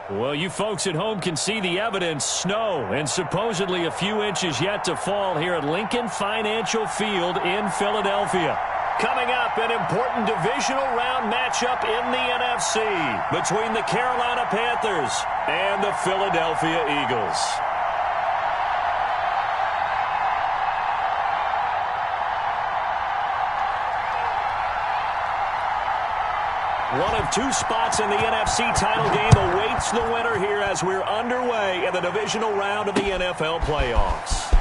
Well, you folks at home can see the evidence. Snow and supposedly a few inches yet to fall here at Lincoln Financial Field in Philadelphia. Coming up, an important divisional round matchup in the NFC between the Carolina Panthers and the Philadelphia Eagles. One of two spots in the NFC title game awaits the winner here as we're underway in the divisional round of the NFL playoffs.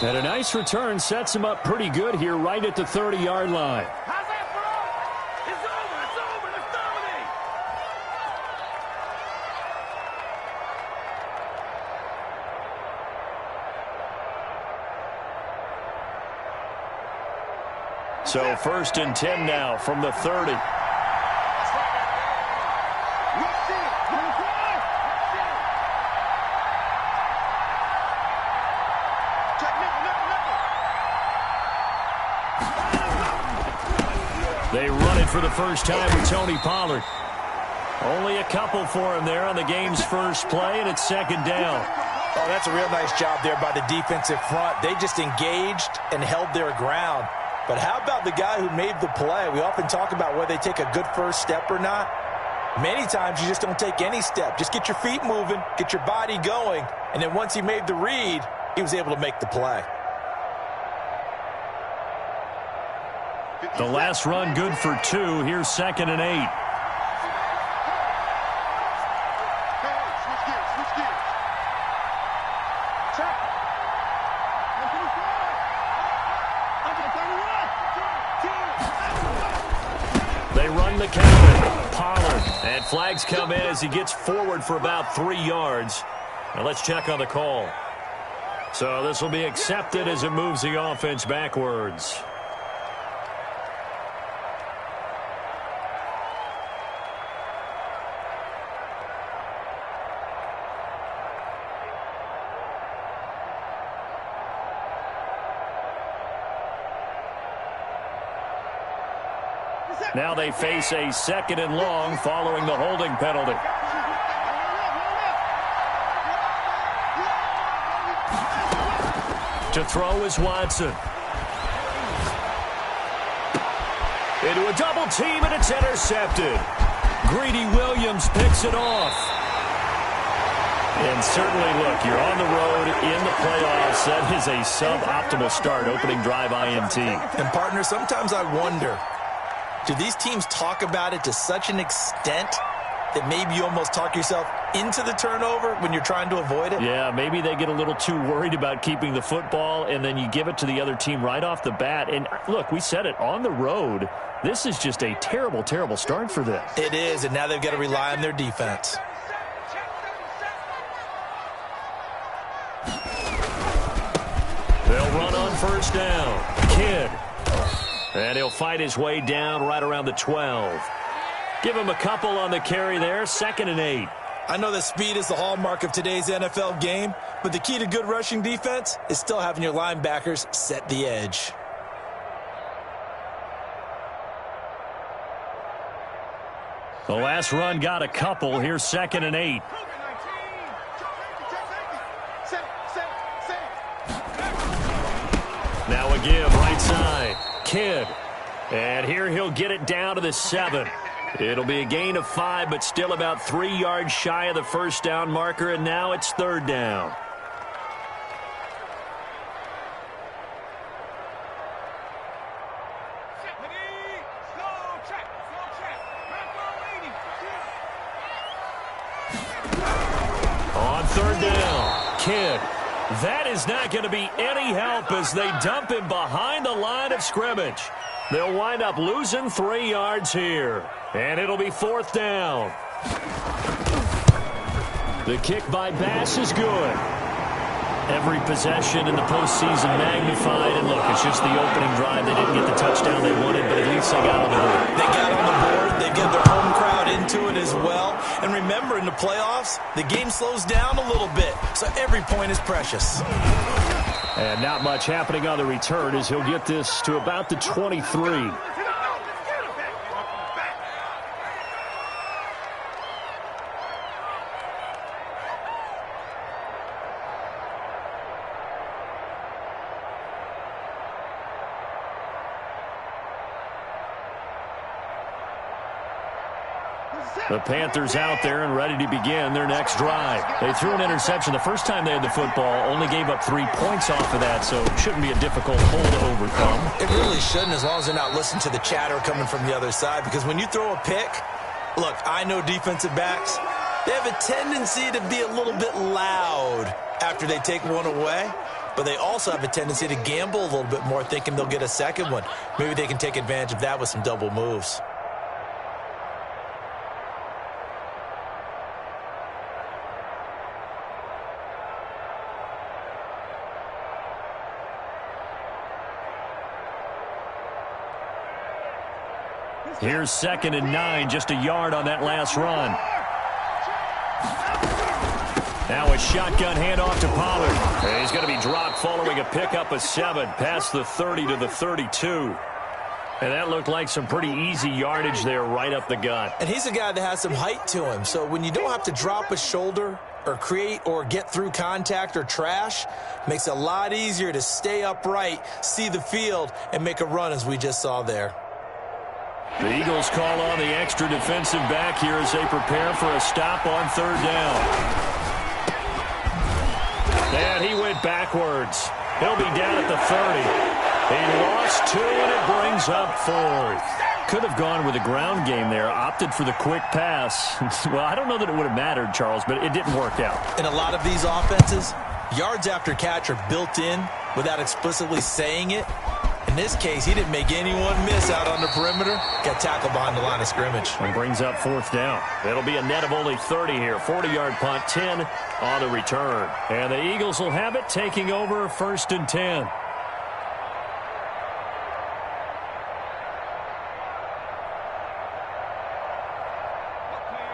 And a nice return sets him up pretty good here right at the 30-yard line. How's that, bro? It's over. It's over. Let's dominate. So 1st and 10 now from the 30. They run it for the first time with Tony Pollard. Only a couple for him there on the game's first play, and it's 2nd down. Oh, that's a real nice job there by the defensive front. They just engaged and held their ground. But how about the guy who made the play? We often talk about whether they take a good first step or not. Many times you just don't take any step. Just get your feet moving, get your body going, and then once he made the read, he was able to make the play. The last run good for 2. Here's 2nd and 8. They run the counter. Pollard. And flags come in as he gets forward for about 3 yards. Now let's check on the call. So this will be accepted as it moves the offense backwards. Now they face a 2nd and long following the holding penalty. To throw is Watson. Into a double team, and it's intercepted. Greedy Williams picks it off. And certainly, look, you're on the road in the playoffs. That is a suboptimal start, opening drive INT. And, partner, sometimes I wonder, do these teams talk about it to such an extent that maybe you almost talk yourself into the turnover when you're trying to avoid it? Yeah, maybe they get a little too worried about keeping the football, and then you give it to the other team right off the bat. And, look, we said it, on the road, this is just a terrible, terrible start for them. It is, and now they've got to rely on their defense. They'll run on 1st down. Kidd. And he'll fight his way down right around the 12. Give him a couple on the carry there. 2nd and 8. I know that speed is the hallmark of today's NFL game, but the key to good rushing defense is still having your linebackers set the edge. The last run got a couple. Here's 2nd and 8. Now a give right side. Kidd. And here he'll get it down to the 7. It'll be a gain of 5, but still about 3 yards shy of the 1st down marker, and now it's 3rd down. On 3rd down, Kidd. That is not going to be any help as they dump him behind the line of scrimmage. They'll wind up losing 3 yards here. And it'll be 4th down. The kick by Bass is good. Every possession in the postseason magnified. And look, it's just the opening drive. They didn't get the touchdown they wanted, but at least they got on the board. They got on the board. They've got their home crowd into it as well. And remember, in the playoffs, the game slows down a little bit. So every point is precious. And not much happening on the return as he'll get this to about the 23. The Panthers out there and ready to begin their next drive. They threw an interception the first time they had the football, only gave up 3 points off of that, so it shouldn't be a difficult hole to overcome. It really shouldn't, as long as they're not listening to the chatter coming from the other side, because when you throw a pick, look, I know defensive backs, they have a tendency to be a little bit loud after they take one away, but they also have a tendency to gamble a little bit more, thinking they'll get a second one. Maybe they can take advantage of that with some double moves. Here's 2nd and 9, just a yard on that last run. Now a shotgun handoff to Pollard. And he's going to be dropped following a pickup of 7 past the 30 to the 32. And that looked like some pretty easy yardage there right up the gut. And he's a guy that has some height to him, so when you don't have to drop a shoulder or create or get through contact or trash, makes it a lot easier to stay upright, see the field, and make a run as we just saw there. The Eagles call on the extra defensive back here as they prepare for a stop on 3rd down. And he went backwards. He'll be down at the 30. He lost 2, and it brings up 4th. Could have gone with a ground game there, opted for the quick pass. Well, I don't know that it would have mattered, Charles, but it didn't work out. In a lot of these offenses, yards after catch are built in without explicitly saying it. In this case, he didn't make anyone miss out on the perimeter. Got tackled behind the line of scrimmage. And brings up 4th down. It'll be a net of only 30 here. 40-yard punt, 10 on the return. And the Eagles will have it, taking over 1st and 10.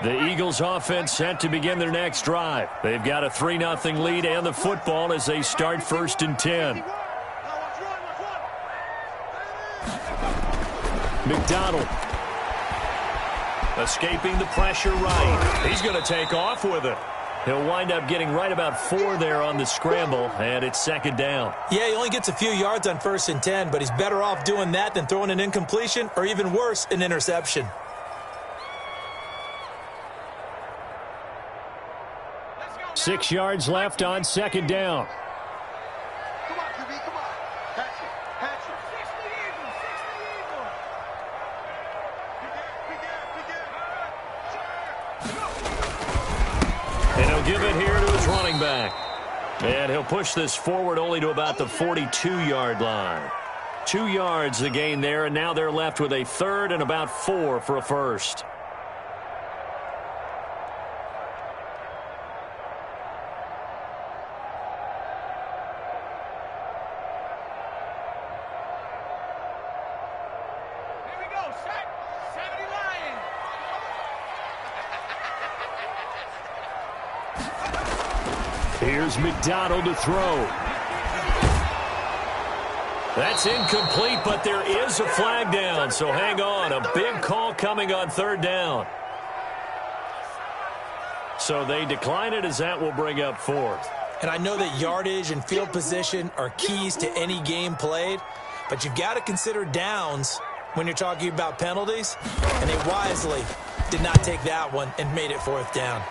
The Eagles offense set to begin their next drive. They've got a 3-0 lead and the football as they start 1st and 10. McDonald escaping the pressure right. He's going to take off with it. He'll wind up getting right about 4 there on the scramble, and it's 2nd down. Yeah, he only gets a few yards on 1st and 10, but he's better off doing that than throwing an incompletion or even worse, an interception. Let's go. 6 yards left on 2nd down. Come on, QB, come on. Catch it, catch it. 60 Eagles, 60 Eagles. And he'll give it here to his running back. And he'll push this forward only to about the 42-yard line. 2 yards the gain there, and now they're left with a 3rd and about 4 for a 1st. Here we go, set. 70 Lions. Here's McDonald to throw. That's incomplete, but there is a flag down, so hang on. A big call coming on 3rd down. So they decline it as that will bring up 4th. And I know that yardage and field position are keys to any game played, but you've got to consider downs when you're talking about penalties, and they wisely did not take that one and made it 4th down.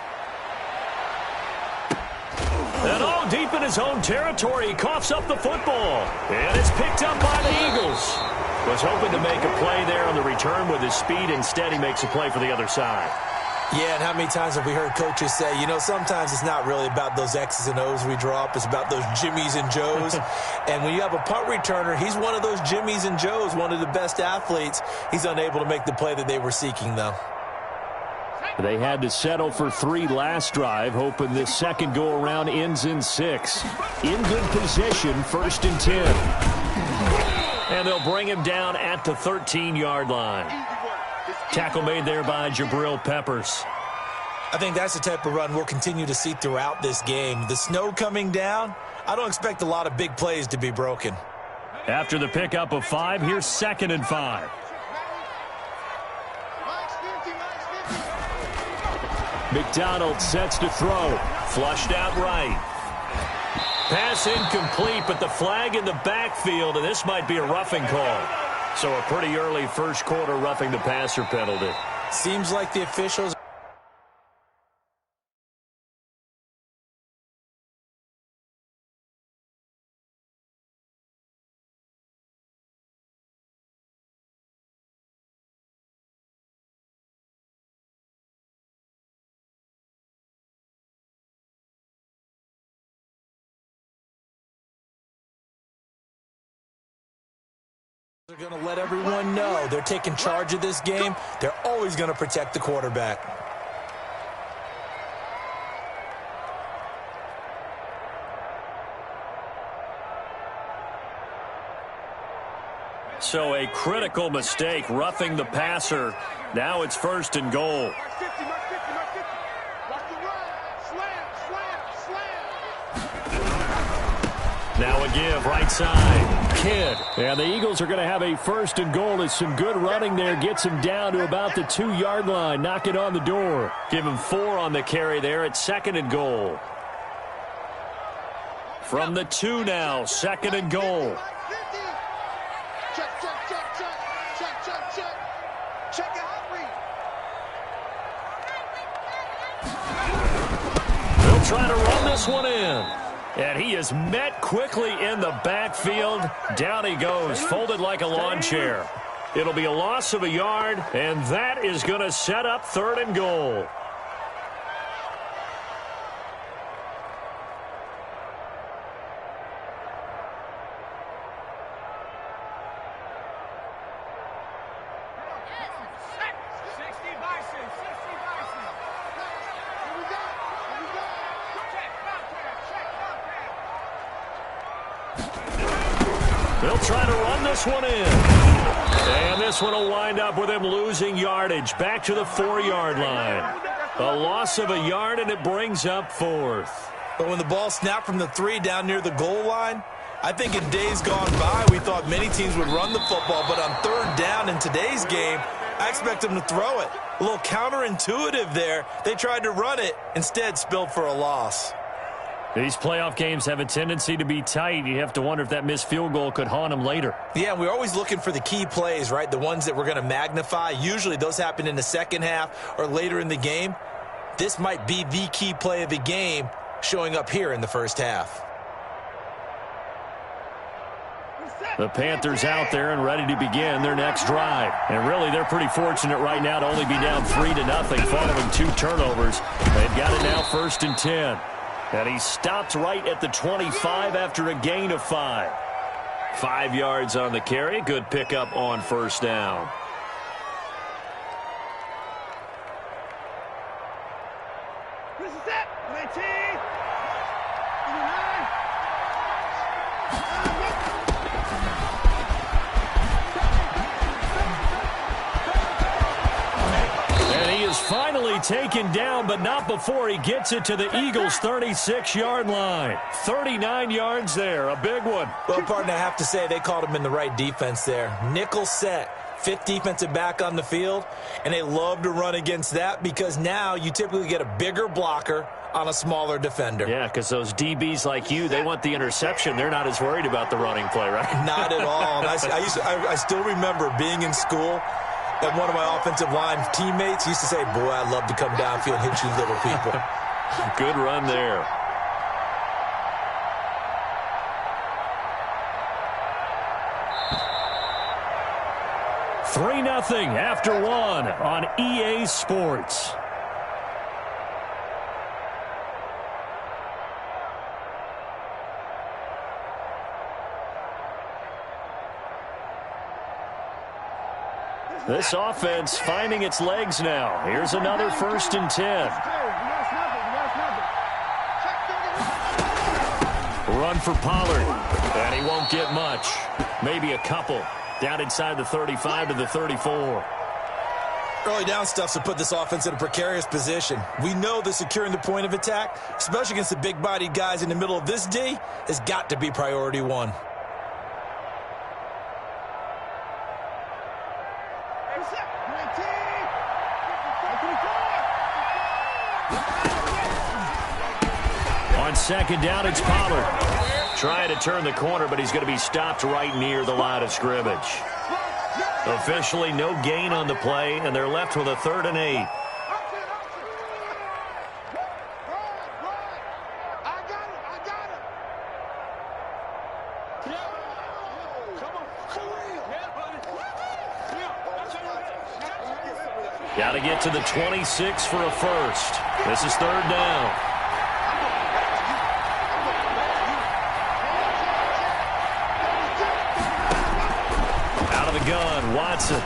And all deep in his own territory, he coughs up the football. And it's picked up by the Eagles. Was hoping to make a play there on the return with his speed. Instead, he makes a play for the other side. Yeah, and how many times have we heard coaches say, you know, sometimes it's not really about those X's and O's we drop. It's about those Jimmies and Joes. And when you have a punt returner, he's one of those Jimmies and Joes, one of the best athletes. He's unable to make the play that they were seeking, though. They had to settle for 3 last drive, hoping this second go-around ends in 6. In good position, 1st and 10. And they'll bring him down at the 13-yard line. Tackle made there by Jabril Peppers. I think that's the type of run we'll continue to see throughout this game. The snow coming down, I don't expect a lot of big plays to be broken. After the pickup of 5, here's 2nd and 5. McDonald sets to throw. Flushed out right. Pass incomplete, but the flag in the backfield, and this might be a roughing call. So a pretty early first quarter roughing the passer penalty. Seems like the officials They're going to let everyone know they're taking charge of this game. They're always going to protect the quarterback. So a critical mistake, roughing the passer. Now it's 1st and goal. Now a give, right side. Kidd. And the Eagles are going to have a 1st and goal. As some good running there gets him down to about the 2-yard line. Knock it on the door. Give him 4 on the carry there at 2nd and goal. From the 2 now, 2nd and goal. They'll try to run this one in. And he is met quickly in the backfield. Down he goes, folded like a lawn chair. It'll be a loss of a yard, and that is going to set up 3rd and goal. They'll try to run this one in. And this one will wind up with him losing yardage. Back to the 4-yard line. A loss of a yard, and it brings up 4th. But when the ball snapped from the 3 down near the goal line, I think in days gone by, we thought many teams would run the football. But on 3rd down in today's game, I expect them to throw it. A little counterintuitive there. They tried to run it, instead spilled for a loss. These playoff games have a tendency to be tight. You have to wonder if that missed field goal could haunt them later. Yeah, we're always looking for the key plays, right? The ones that we're going to magnify. Usually those happen in the second half or later in the game. This might be the key play of the game showing up here in the first half. The Panthers out there and ready to begin their next drive. And really, they're pretty fortunate right now to only be down 3-0 following 2 turnovers. They've got it now 1st and 10. And he stopped right at the 25 after a gain of 5. 5 yards on the carry. Good pickup on 1st down. This is it. 19. 29. And he is finally taken down, but not before he gets it to the Eagles' 36-yard line. 39 yards there, a big one. Well, partner, I have to say they called him in the right defense there. Nickel set, 5th defensive back on the field, and they love to run against that because now you typically get a bigger blocker on a smaller defender. Yeah, because those DBs like you, they want the interception. They're not as worried about the running play, right? Not at all. And I still remember being in school, and one of my offensive line teammates used to say, boy, I'd love to come downfield and hit you little people. Good run there. Three 0 after 1 on EA Sports. This offense finding its legs now. Here's another 1st and 10. Run for Pollard, and he won't get much. Maybe a couple. Down inside the 35 to the 34. Early down stuff to put this offense in a precarious position. We know that securing the point of attack, especially against the big-bodied guys in the middle of this D, has got to be priority 1. On 2nd down, it's Pollard. Trying to turn the corner, but he's going to be stopped right near the line of scrimmage. Officially no gain on the play, and they're left with a 3rd and 8. Got to get to the 26 for a first. This is 3rd down. gun, Watson.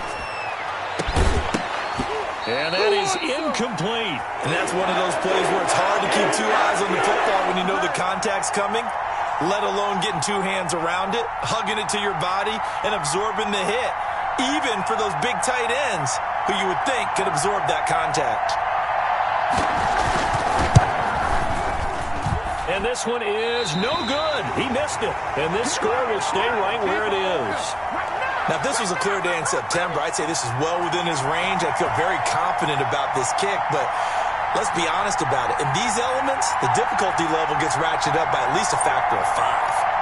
And that is incomplete. And that's one of those plays where it's hard to keep two eyes on the football when you know the contact's coming, let alone getting two hands around it, hugging it to your body, and absorbing the hit, even for those big tight ends who you would think could absorb that contact. And this one is no good. He missed it. And this score will stay right where it is. Now, if this was a clear day in September, I'd say this is well within his range. I feel very confident about this kick, but let's be honest about it. In these elements, the difficulty level gets ratcheted up by at least a factor of 5.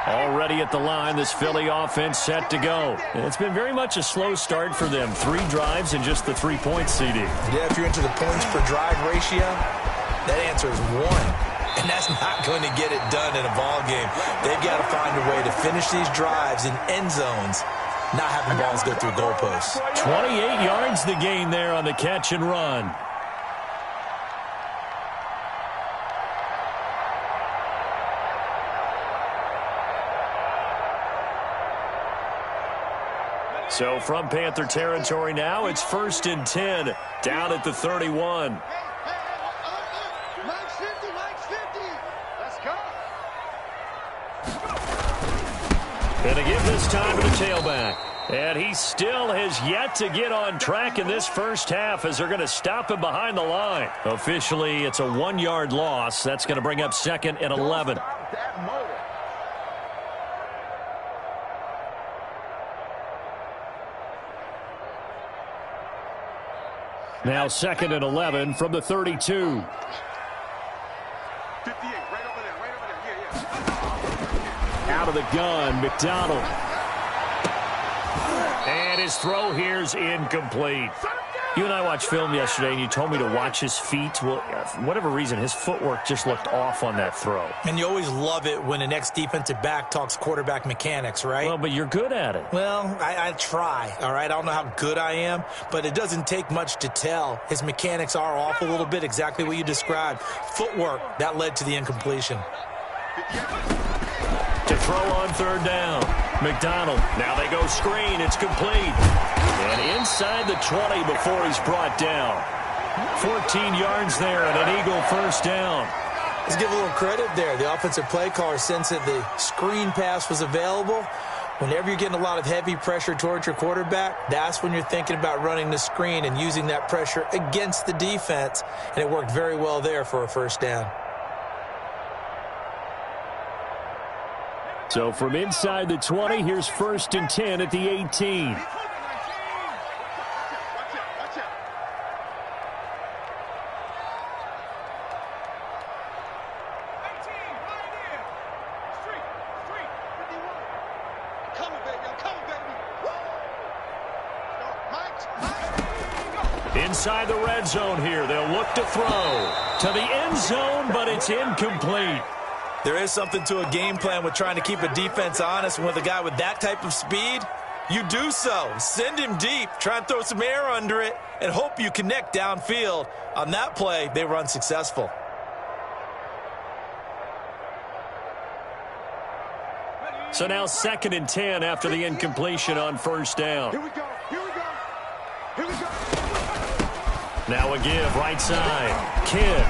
Already at the line, this Philly offense set to go. And it's been very much a slow start for them. 3 drives and just the 3-point CD. Yeah, if you're into the points per drive ratio, that answer is 1. And that's not going to get it done in a ball game. They've got to find a way to finish these drives in end zones, not having balls go through goalposts. 28 yards the gain there on the catch and run. So from Panther territory now, it's 1st and 10, down at the 31. Max 50, Max 50. Let's go. And to give this time to the tailback. And he still has yet to get on track in this first half as they're going to stop him behind the line. Officially, it's a 1-yard loss. That's going to bring up 2nd and 11. Now 2nd and 11 from the 32. 58, right over there, yeah. Out of the gun, McDonald. And his throw here's incomplete. You and I watched film yesterday, and you told me to watch his feet. Well, for whatever reason, his footwork just looked off on that throw. And you always love it when the next defensive back talks quarterback mechanics, right? Well, but you're good at it. Well, I try, all right? I don't know how good I am, but it doesn't take much to tell. His mechanics are off a little bit, exactly what you described. Footwork, that led to the incompletion. To throw on 3rd down. McDonald, now they go screen, it's complete. And inside the 20 before he's brought down. 14 yards there and an Eagle 1st down. Let's give a little credit there. The offensive play caller sensed that the screen pass was available. Whenever you're getting a lot of heavy pressure towards your quarterback, that's when you're thinking about running the screen and using that pressure against the defense. And it worked very well there for a 1st down. So from inside the 20, here's 1st and 10 at the 18. Inside the red zone here, they'll look to throw to the end zone, but it's incomplete. There is something to a game plan with trying to keep a defense honest. And with a guy with that type of speed, you do so. Send him deep, try and throw some air under it, and hope you connect downfield. On that play, they were unsuccessful. So now 2nd and 10 after the incompletion on 1st down. Here we go, here we go, here we go. Now a give right side. Kidd.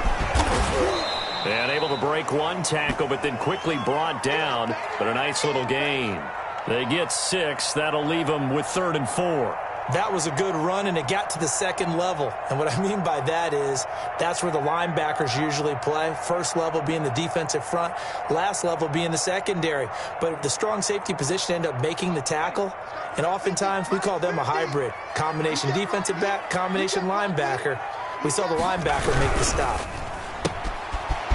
And able to break one tackle, but then quickly brought down. But a nice little gain. They get 6. That'll leave them with 3rd and 4. That was a good run, and it got to the 2nd level. And what I mean by that is that's where the linebackers usually play. First level being the defensive front, last level being the secondary. But the strong safety position ended up making the tackle, and oftentimes we call them a hybrid. Combination defensive back, combination linebacker. We saw the linebacker make the stop.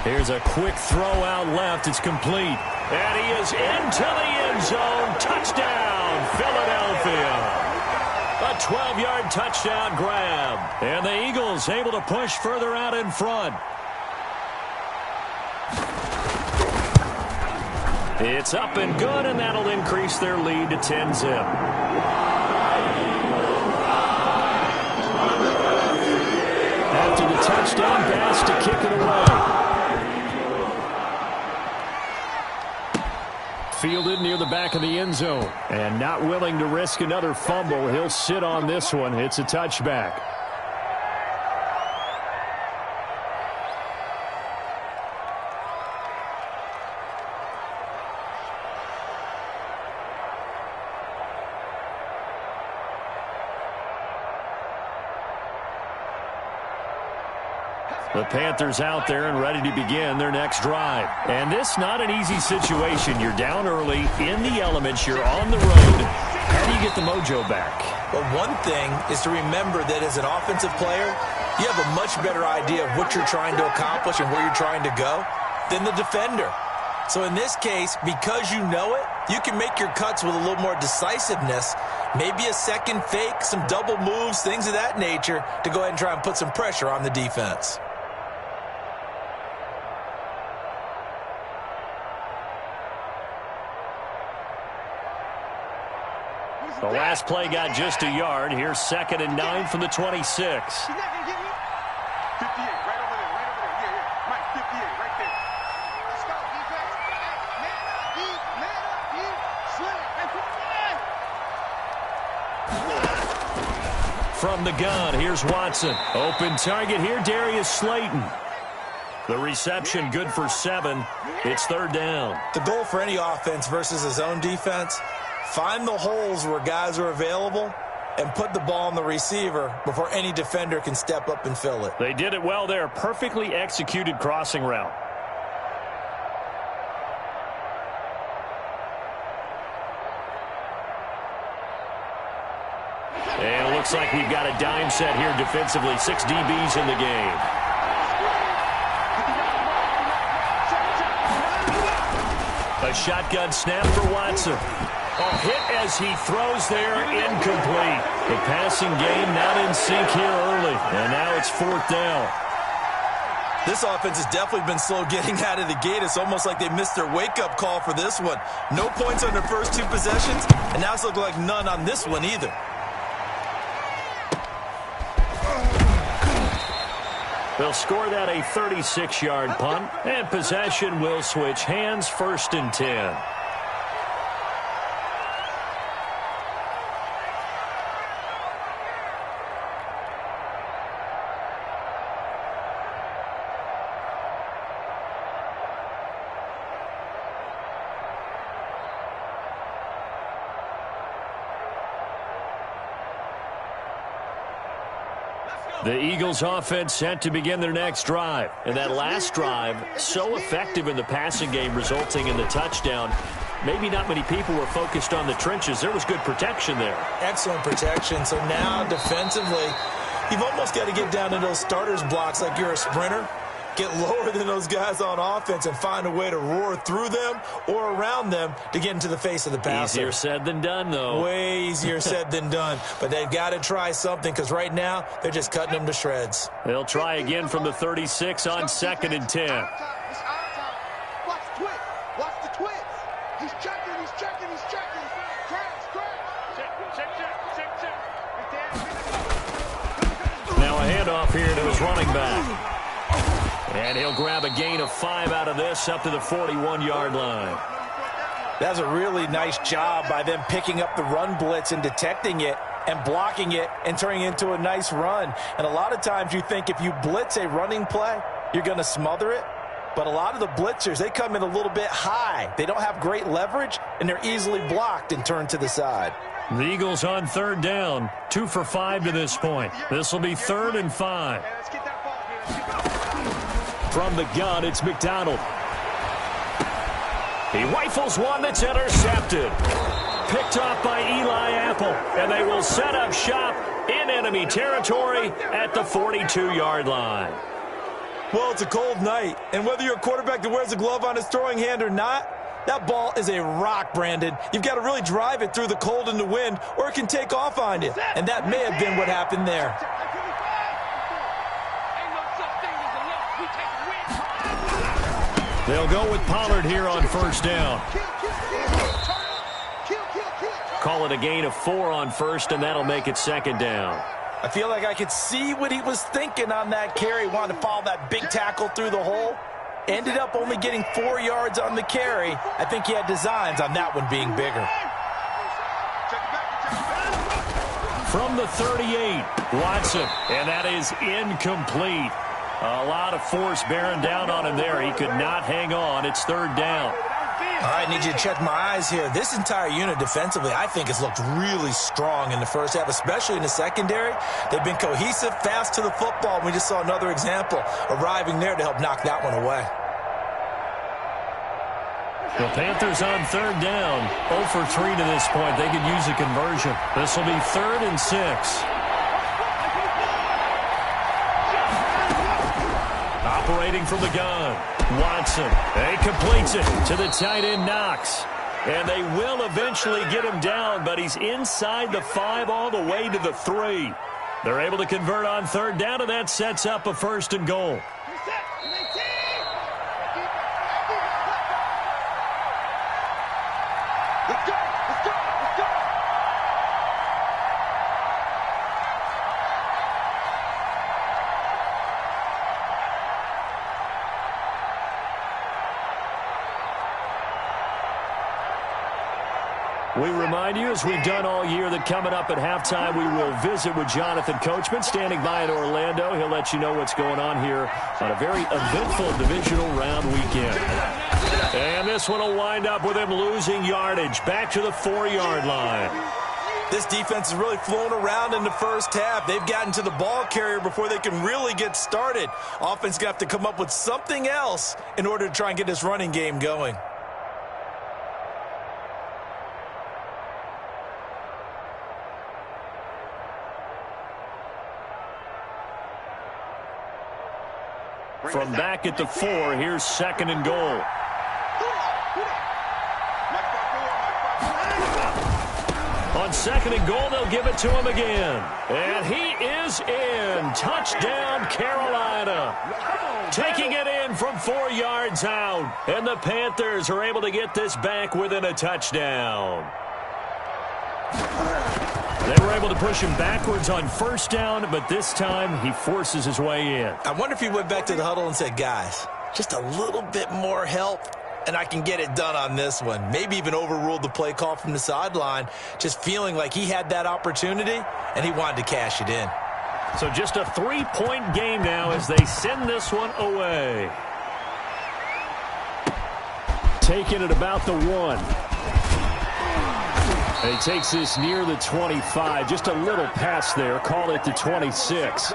Here's a quick throw out left. It's complete. And he is into the end zone. Touchdown, Philadelphia. A 12-yard touchdown grab. And the Eagles able to push further out in front. It's up and good, and that'll increase their lead to 10-zip. After the touchdown pass to kick it away. Fielded near the back of the end zone. And not willing to risk another fumble. He'll sit on this one. It's a touchback. The Panthers out there and ready to begin their next drive. And this not an easy situation. You're down early, in the elements, you're on the road. How do you get the mojo back? Well, one thing is to remember that as an offensive player, you have a much better idea of what you're trying to accomplish and where you're trying to go than the defender. So in this case, because you know it, you can make your cuts with a little more decisiveness, maybe a second fake, some double moves, things of that nature, to go ahead and try and put some pressure on the defense. The last play got just a yard. Here's 2nd and 9 from the 26. He's not going to get me. 58, right over there, right over there. Yeah. Mike, 58, right there. Let's go, defense. Man up, D, swing it. From the gun, here's Watson. Open target here, Darius Slayton. The reception good for 7. It's 3rd down. The goal for any offense versus a zone defense, find the holes where guys are available and put the ball on the receiver before any defender can step up and fill it. They did it well there. Perfectly executed crossing route. And it looks like we've got a dime set here defensively. 6 DBs in the game. A shotgun snap for Watson. A hit as he throws there, incomplete. The passing game not in sync here early. And now it's 4th down. This offense has definitely been slow getting out of the gate. It's almost like they missed their wake-up call for this one. No points on their first 2 possessions, and now it's looking like none on this one either. They'll score that a 36-yard punt, and possession will switch hands. 1st and 10. The Eagles offense set to begin their next drive. And that last drive, so effective in the passing game, resulting in the touchdown. Maybe not many people were focused on the trenches. There was good protection there. Excellent protection. So now defensively, you've almost got to get down to those starters blocks like you're a sprinter. Get lower than those guys on offense and find a way to roar through them or around them to get into the face of the passer. Easier said than done, though. Way easier said than done. But they've got to try something because right now they're just cutting them to shreds. They'll try again from the 36 on 2nd and 10. It's our time. Watch the twist. Watch the twist. He's checking. Check. Now a handoff here to his running back. And he'll grab a gain of 5 out of this up to the 41-yard line. That's a really nice job by them picking up the run blitz and detecting it and blocking it and turning it into a nice run. And a lot of times you think if you blitz a running play, you're going to smother it. But a lot of the blitzers, they come in a little bit high. They don't have great leverage, and they're easily blocked and turned to the side. The Eagles on 3rd down, 2 for 5 to this point. This will be 3rd and 5. From the gun, it's McDonald. He rifles one that's intercepted. Picked off by Eli Apple. And they will set up shop in enemy territory at the 42-yard line. Well, it's a cold night. And whether you're a quarterback that wears a glove on his throwing hand or not, that ball is a rock, Brandon. You've got to really drive it through the cold and the wind, or it can take off on you. And that may have been what happened there. They'll go with Pollard here on 1st down. Call it a gain of 4 on 1st, and that'll make it 2nd down. I feel like I could see what he was thinking on that carry. Wanted to follow that big tackle through the hole. Ended up only getting 4 yards on the carry. I think he had designs on that one being bigger. From the 38, Watson, and that is incomplete. A lot of force bearing down on him there. He could not hang on. It's third down. All right, I need you to check my eyes here. This entire unit defensively, I think, has looked really strong in the first half, especially in the secondary. They've been cohesive, fast to the football. We just saw another example arriving there to help knock that one away. The Panthers on third down. 0 for 3 to this point. They could use a conversion. This will be 3rd and 6. Operating from the gun. Watson. He completes it to the tight end, Knox. And they will eventually get him down, but he's inside the 5 all the way to the 3. They're able to convert on third down, and that sets up a 1st and goal. We remind you, as we've done all year, that coming up at halftime, we will visit with Jonathan Coachman, standing by in Orlando. He'll let you know what's going on here on a very eventful divisional round weekend. And this one will wind up with him losing yardage back to the 4-yard line. This defense is really flown around in the first half. They've gotten to the ball carrier before they can really get started. Offense going to have to come up with something else in order to try and get this running game going. From back at the 4, here's 2nd and goal. On 2nd and goal, they'll give it to him again. And he is in. Touchdown, Carolina. Taking it in from 4 yards out. And the Panthers are able to get this back within a touchdown. They were able to push him backwards on 1st down, but this time he forces his way in. I wonder if he went back to the huddle and said, guys, just a little bit more help, and I can get it done on this one. Maybe even overruled the play call from the sideline, just feeling like he had that opportunity, and he wanted to cash it in. So just a 3-point game now as they send this one away. Taking it about the 1. He takes this near the 25. Just a little pass there. Call it the 26.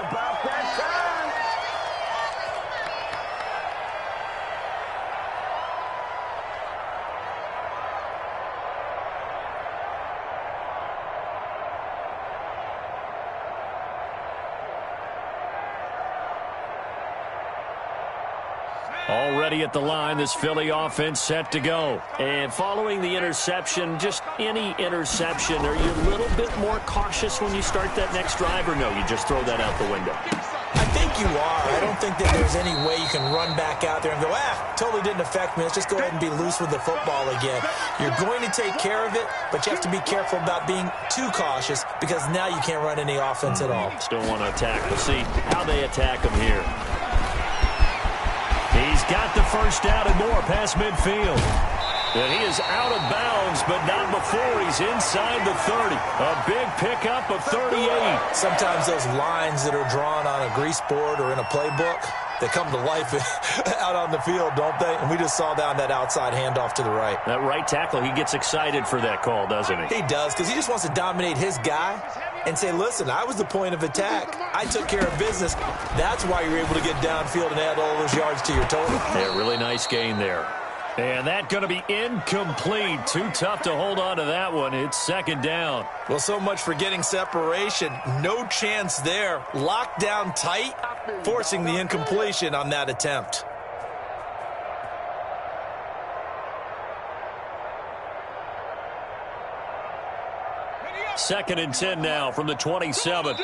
Already at the line, this Philly offense set to go. And following the interception, just any interception, are you a little bit more cautious when you start that next drive, or no, you just throw that out the window? I think you are. I don't think that there's any way you can run back out there and go, totally didn't affect me. Let's just go ahead and be loose with the football again. You're going to take care of it, but you have to be careful about being too cautious because now you can't run any offense at all. Still want to attack. We'll see how they attack him here. He's got the 1st down and more past midfield. And he is out of bounds, but not before he's inside the 30. A big pickup of 38. Sometimes those lines that are drawn on a grease board or in a playbook, they come to life out on the field, don't they? And we just saw down that outside handoff to the right. That right tackle, he gets excited for that call, doesn't he? He does, because he just wants to dominate his guy and say, listen, I was the point of attack. I took care of business. That's why you're able to get downfield and add all those yards to your total. Yeah, really nice gain there. And that going to be incomplete. Too tough to hold on to that one. It's 2nd down. Well, so much for getting separation. No chance there. Locked down tight, forcing the incompletion on that attempt. Second and 10 now from the 27.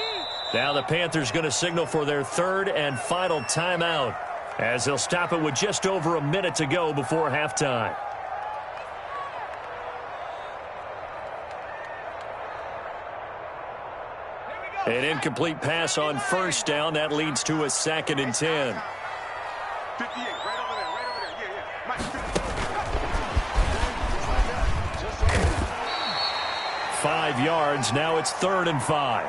Now the Panthers going to signal for their 3rd and final timeout, as they'll stop it with just over a minute to go before halftime. An incomplete pass on first down. That leads to a 2nd and 10. 58, right over there, right over there. Yeah, yeah. Mike, 50. 5 yards. Now it's 3rd and 5.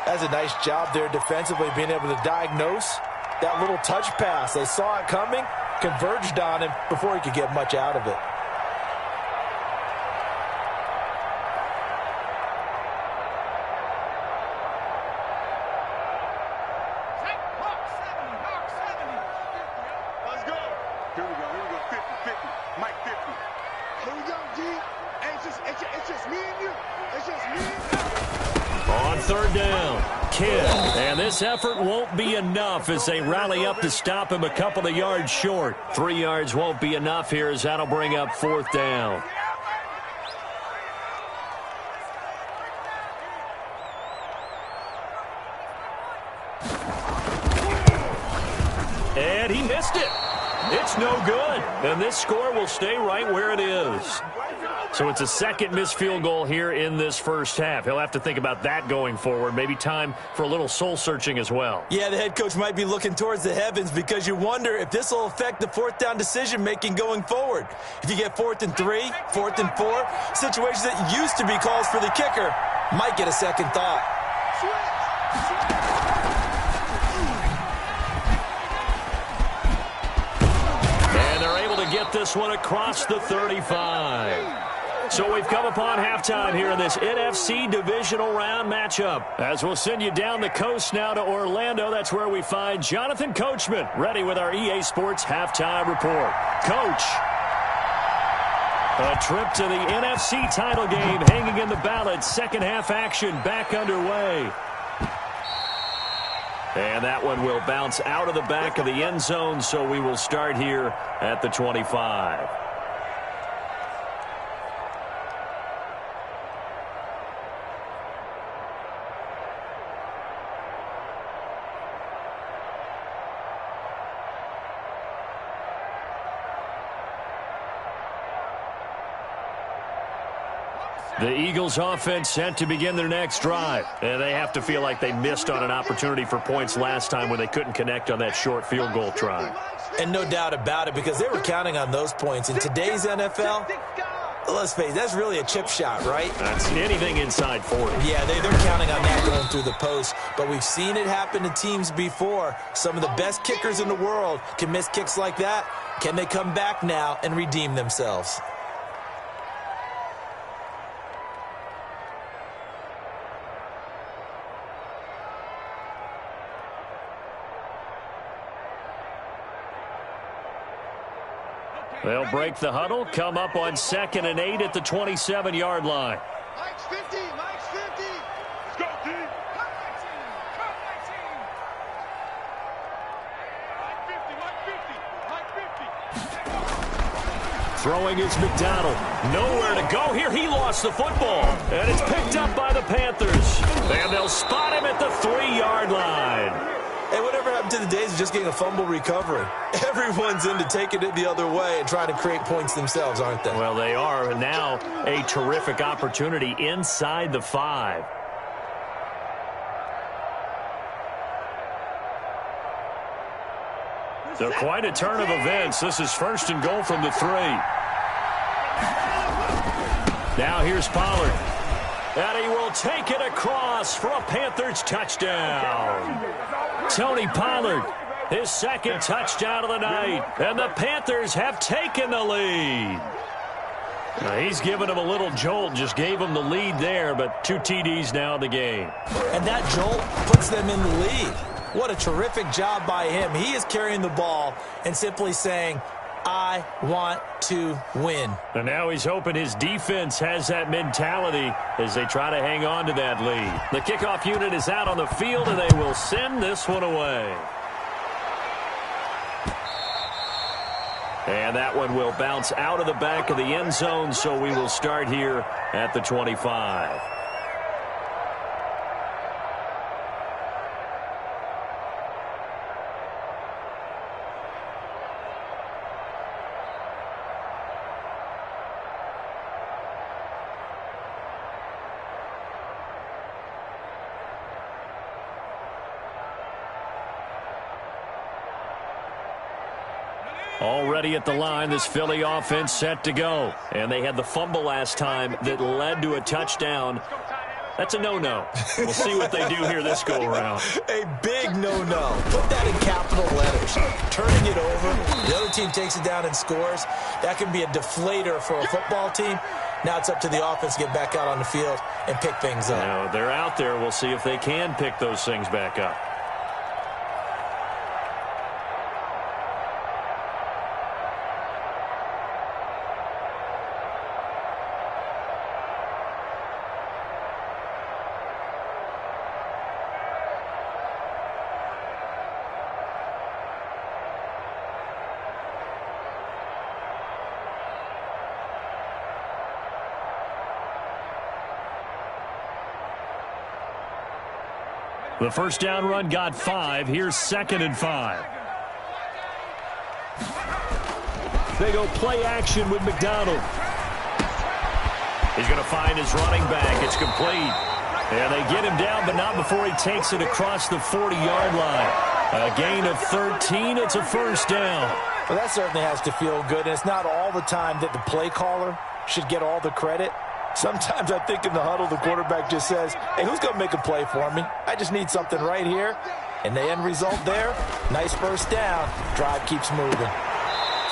That's a nice job there defensively, being able to diagnose that little touch pass. They saw it coming, converged on him before he could get much out of it. Let's go. Here we go. 50, 50. Mike, 50. Here we go, G. It's just me and you. It's just me and you. On 3rd down, Kidd. And this effort won't be enough as they rally up to stop him a couple of yards short. 3 yards won't be enough here as that'll bring up 4th down. And he missed it. It's no good. And this score will stay right where it is. So it's a 2nd missed field goal here in this first half. He'll have to think about that going forward. Maybe time for a little soul-searching as well. Yeah, the head coach might be looking towards the heavens because you wonder if this will affect the 4th down decision-making going forward. If you get 4th and 3, 4th and 4, situations that used to be calls for the kicker might get a second thought. And they're able to get this one across the 35. So we've come upon halftime here in this NFC divisional round matchup. As we'll send you down the coast now to Orlando, that's where we find Jonathan Coachman ready with our EA Sports halftime report. Coach, a trip to the NFC title game hanging in the balance. Second half action back underway. And that one will bounce out of the back of the end zone, so we will start here at the 25. The Eagles offense set to begin their next drive. And they have to feel like they missed on an opportunity for points last time when they couldn't connect on that short field goal try. And no doubt about it, because they were counting on those points. In today's NFL, let's face it, that's really a chip shot, right? That's anything inside 40. Yeah, they're counting on that going through the post. But we've seen it happen to teams before. Some of the best kickers in the world can miss kicks like that. Can they come back now and redeem themselves? They'll break the huddle, come up on 2nd and 8 at the 27-yard line. Mike's 50. Mike's 50. Let's go, D. Come my team. Come my team. Mike 50. Mike 50. Mike 50. Throwing is McDonald. Nowhere to go here. He lost the football. And it's picked up by the Panthers. And they'll spot him at the 3-yard line. Hey, whatever happened to the days of just getting a fumble recovery? Everyone's into taking it the other way and trying to create points themselves, aren't they? Well, they are. And now a terrific opportunity inside the 5. So quite a turn of events. This is 1st and goal from the 3. Now here's Pollard. And he will take it across for a Panthers touchdown. Tony Pollard, his 2nd touchdown of the night. And the Panthers have taken the lead. Now he's given him a little jolt, just gave him the lead there, but 2 TDs now in the game. And that jolt puts them in the lead. What a terrific job by him. He is carrying the ball and simply saying, I want to win. And now he's hoping his defense has that mentality as they try to hang on to that lead. The kickoff unit is out on the field, and they will send this one away. And that one will bounce out of the back of the end zone, so we will start here at the 25. Already at the line, this Philly offense set to go. And they had the fumble last time that led to a touchdown. That's a no-no. We'll see what they do here this go-around. A big no-no. Put that in capital letters. Turning it over. The other team takes it down and scores. That can be a deflator for a football team. Now it's up to the offense to get back out on the field and pick things up. Now, they're out there. We'll see if they can pick those things back up. The first down run got 5. Here's 2nd and 5. They go play action with McDonald. He's going to find his running back. It's complete. And they get him down, but not before he takes it across the 40-yard line. A gain of 13. It's a first down. Well, that certainly has to feel good. And it's not all the time that the play caller should get all the credit. Sometimes I think in the huddle, the quarterback just says, hey, who's going to make a play for me? I just need something right here. And the end result there, nice first down. Drive keeps moving.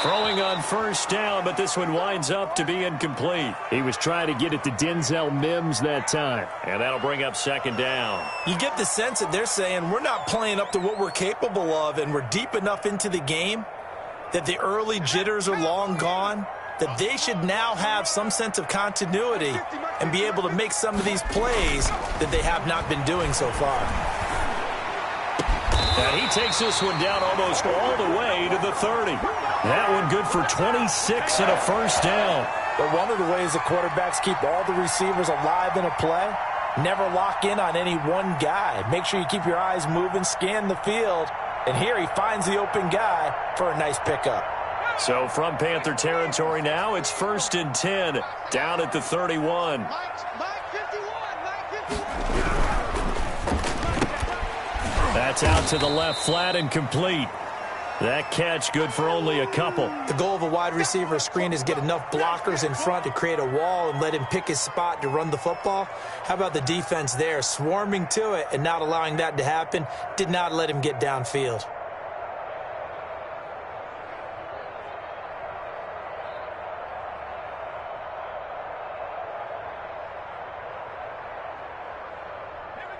Throwing on first down, but this one winds up to be incomplete. He was trying to get it to Denzel Mims that time. And that'll bring up 2nd down. You get the sense that they're saying we're not playing up to what we're capable of, and we're deep enough into the game that the early jitters are long gone, that they should now have some sense of continuity and be able to make some of these plays that they have not been doing so far. And he takes this one down almost all the way to the 30. That one good for 26 and a first down. But one of the ways the quarterbacks keep all the receivers alive in a play, never lock in on any one guy. Make sure you keep your eyes moving, scan the field, and here he finds the open guy for a nice pickup. So from Panther territory now, it's 1st and 10, down at the 31. That's out to the left flat and complete. That catch good for only a couple. The goal of a wide receiver screen is get enough blockers in front to create a wall and let him pick his spot to run the football. How about the defense there, swarming to it and not allowing that to happen? Did not let him get downfield.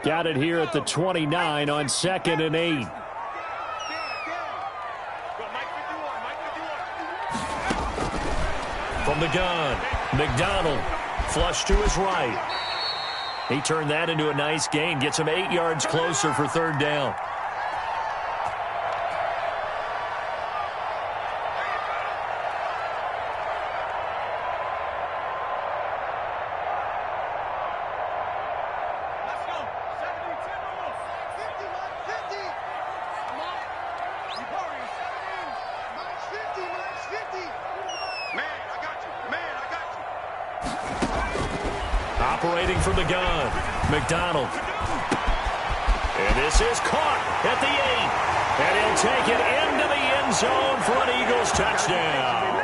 Got it here at the 29 on 2nd and 8. From the gun, McDonald, flush to his right. He turned that into a nice gain, gets him 8 yards closer for 3rd down. Operating from the gun, McDonald. And this is caught at the 8. And he'll take it into the end zone for an Eagles touchdown.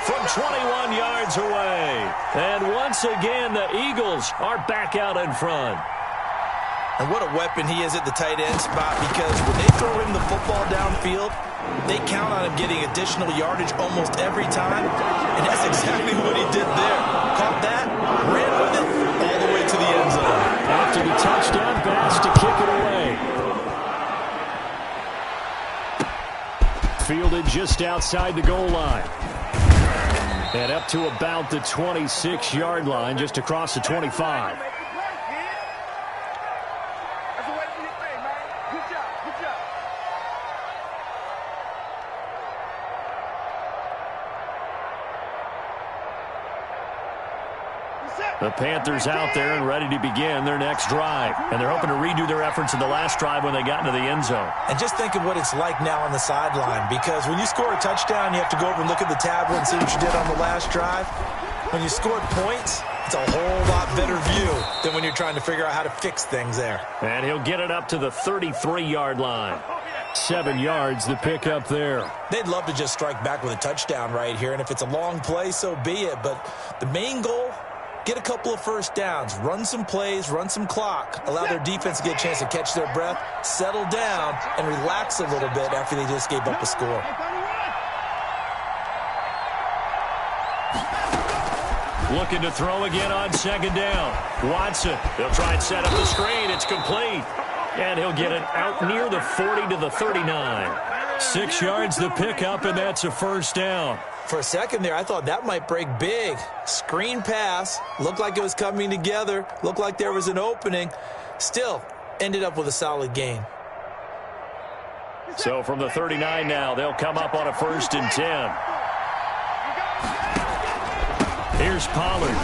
From 21 yards away. And once again, the Eagles are back out in front. And what a weapon he is at the tight end spot, because when they throw him the football downfield, they count on him getting additional yardage almost every time. And that's exactly what he did there. Caught that, ran with it, all the way to the end zone. After the touchdown pass to kick it away. Fielded just outside the goal line. And up to about the 26-yard line, just across the 25. The Panthers out there and ready to begin their next drive. And they're hoping to redo their efforts in the last drive when they got into the end zone. And just think of what it's like now on the sideline, because when you score a touchdown, you have to go over and look at the tablet and see what you did on the last drive. When you scored points, it's a whole lot better view than when you're trying to figure out how to fix things there. And he'll get it up to the 33-yard line. 7 yards the pick up there. They'd love to just strike back with a touchdown right here, and if it's a long play, so be it. But the main goal, get a couple of first downs, run some plays, run some clock, allow their defense to get a chance to catch their breath, settle down, and relax a little bit after they just gave up a score. Looking to throw again on second down. Watson, he'll try and set up the screen. It's complete. And he'll get it out near the 40 to the 39. 6 yards the pickup, and that's a first down. For a second there, I thought that might break big. Screen pass. Looked like it was coming together. Looked like there was an opening. Still, ended up with a solid gain. So from the 39 now, they'll come up on a 1st and 10. Here's Pollard.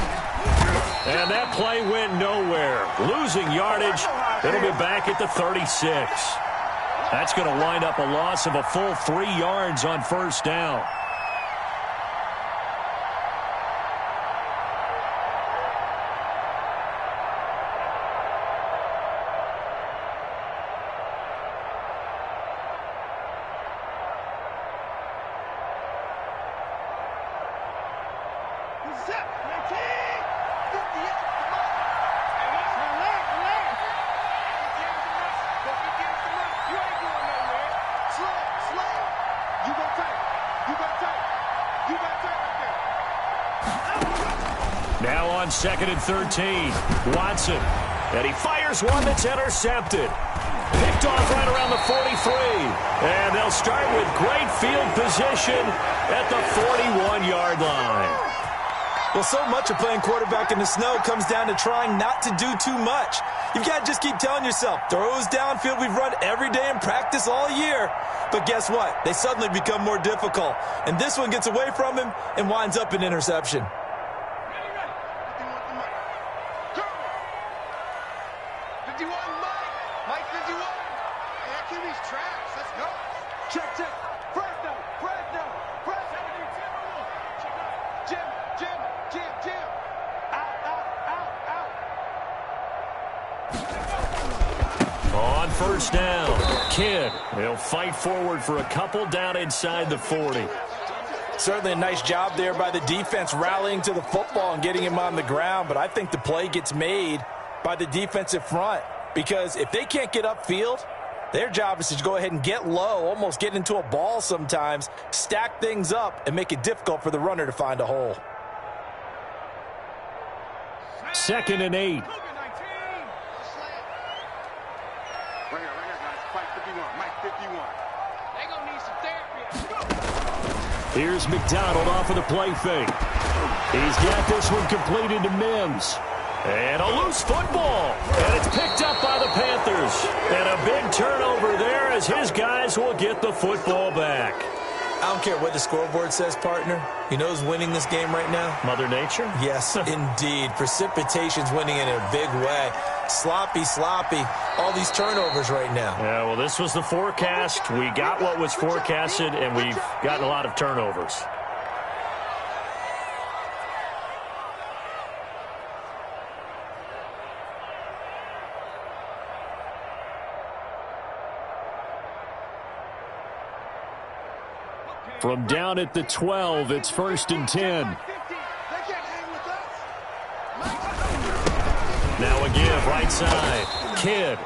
And that play went nowhere. Losing yardage. It'll be back at the 36. That's going to wind up a loss of a full 3 yards on first down. Now on 2nd and 13, Watson. And he fires one that's intercepted. Picked off right around the 43. And they'll start with great field position at the 41-yard line. Well, so much of playing quarterback in the snow comes down to trying not to do too much. You've got to just keep telling yourself, throws downfield we've run every day in practice all year. But guess what? They suddenly become more difficult. And this one gets away from him and winds up an interception. On first down, Kidd. He'll fight forward for a couple down inside the 40. Certainly a nice job there by the defense rallying to the football and getting him on the ground, but I think the play gets made by the defensive front because if they can't get upfield, their job is to go ahead and get low, almost get into a ball sometimes, stack things up, and make it difficult for the runner to find a hole. 2nd and 8. Here's McDonald off of the play fake. He's got this one completed to Mims. And a loose football. And it's picked up by the Panthers. And a big turnover there as his guys will get the football back. I don't care what the scoreboard says, partner. You know who's winning this game right now? Mother Nature? Yes, indeed. Precipitation's winning in a big way. Sloppy, all these turnovers right now. Yeah, well, this was the forecast. We got what was forecasted, and we've gotten a lot of turnovers. From down at the 12, it's 1st and 10. Now a give right side. Kidd.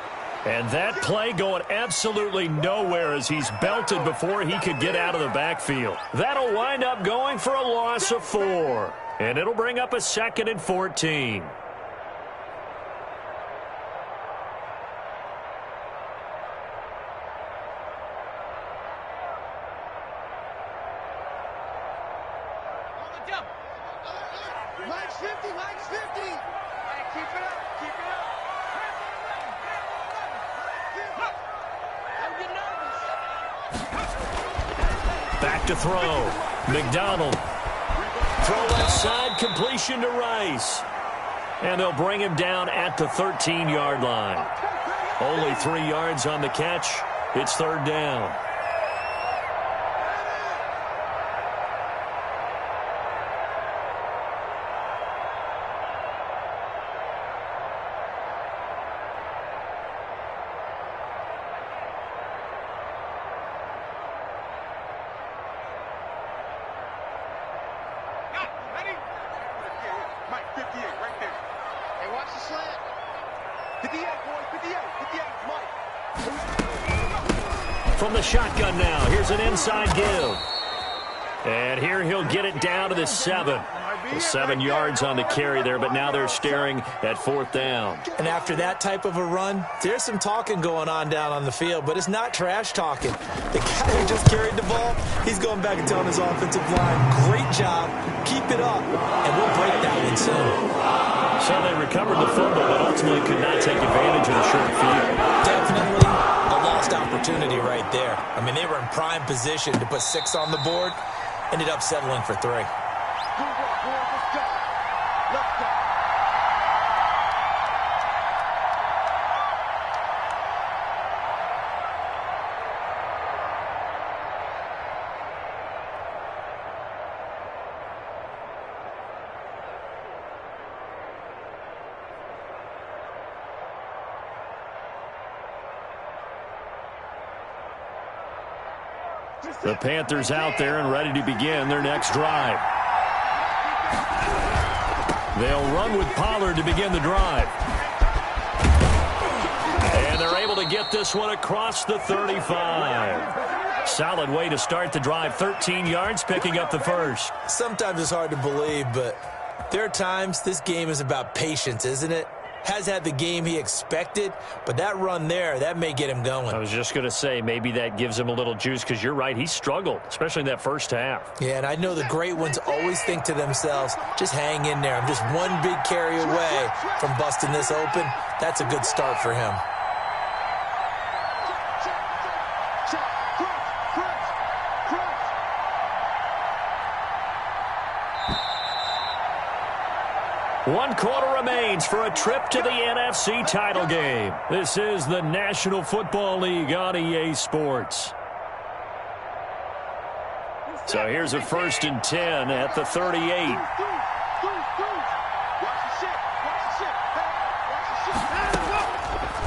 And that play going absolutely nowhere as he's belted before he could get out of the backfield. That'll wind up going for a loss of 4. And it'll bring up a 2nd and 14. Back to throw. McDonald. Throw left side, completion to Rice. And they'll bring him down at the 13-yard line. Only 3 yards on the catch. It's 3rd down. 58, boys, 58, 58, Mike. From the shotgun now, here's an inside give. And here he'll get it down to the 7. 7 yards on the carry there, but now they're staring at 4th down. And after that type of a run, there's some talking going on down on the field, but it's not trash talking. The guy who just carried the ball, he's going back and telling his offensive line, great job, keep it up, and we'll break that one soon. So they recovered the fumble, but ultimately could not take advantage of the short field. Definitely a lost opportunity right there. I mean, they were in prime position to put 6 on the board, ended up settling for 3. Good work, boys, let's go. Let's go. The Panthers out there and ready to begin their next drive. They'll run with Pollard to begin the drive. And they're able to get this one across the 35. Solid way to start the drive. 13 yards, picking up the first. Sometimes it's hard to believe, but there are times this game is about patience, isn't it? Has had the game he expected, but that run there, that may get him going. I was just going to say, maybe that gives him a little juice, because you're right, he struggled, especially in that first half. Yeah, and I know the great ones always think to themselves, just hang in there. I'm just one big carry away from busting this open. That's a good start for him. One quarter remains for a trip to the NFC title game. This is the National Football League on EA Sports. So here's a 1st and 10 at the 38.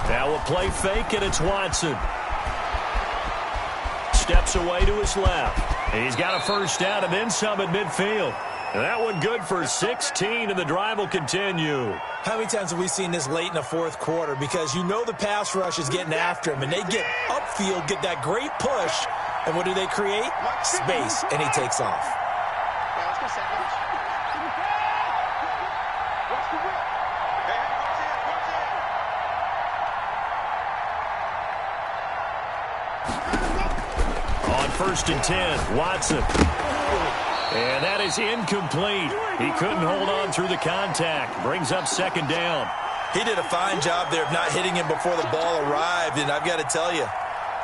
Now a play fake, and it's Watson. Steps away to his left. He's got a first down and then some at midfield. And that one good for 16, and the drive will continue. How many times have we seen this late in the 4th quarter? Because you know the pass rush is getting after him, and they get upfield, get that great push, and what do they create? Space, and he takes off. On 1st and 10, Watson. And that is incomplete. He couldn't hold on through the contact. Brings up 2nd down. He did a fine job there of not hitting him before the ball arrived, and I've got to tell you,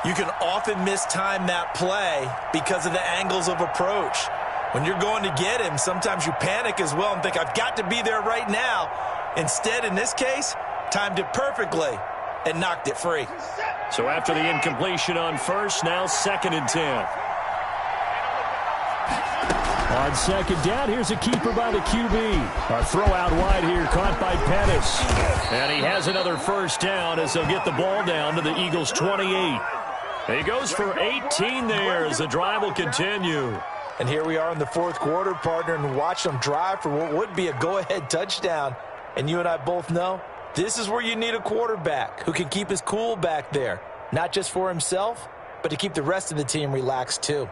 you can often mistime that play because of the angles of approach. When you're going to get him, sometimes you panic as well and think, I've got to be there right now. Instead, in this case, timed it perfectly and knocked it free. So after the incompletion on 1st, now 2nd and 10. On 2nd down, here's a keeper by the QB. A throw out wide here, caught by Pettis. And he has another first down as they'll get the ball down to the Eagles' 28. He goes for 18 there as the drive will continue. And here we are in the 4th quarter, partner, and watch them drive for what would be a go-ahead touchdown. And you and I both know this is where you need a quarterback who can keep his cool back there. Not just for himself, but to keep the rest of the team relaxed too.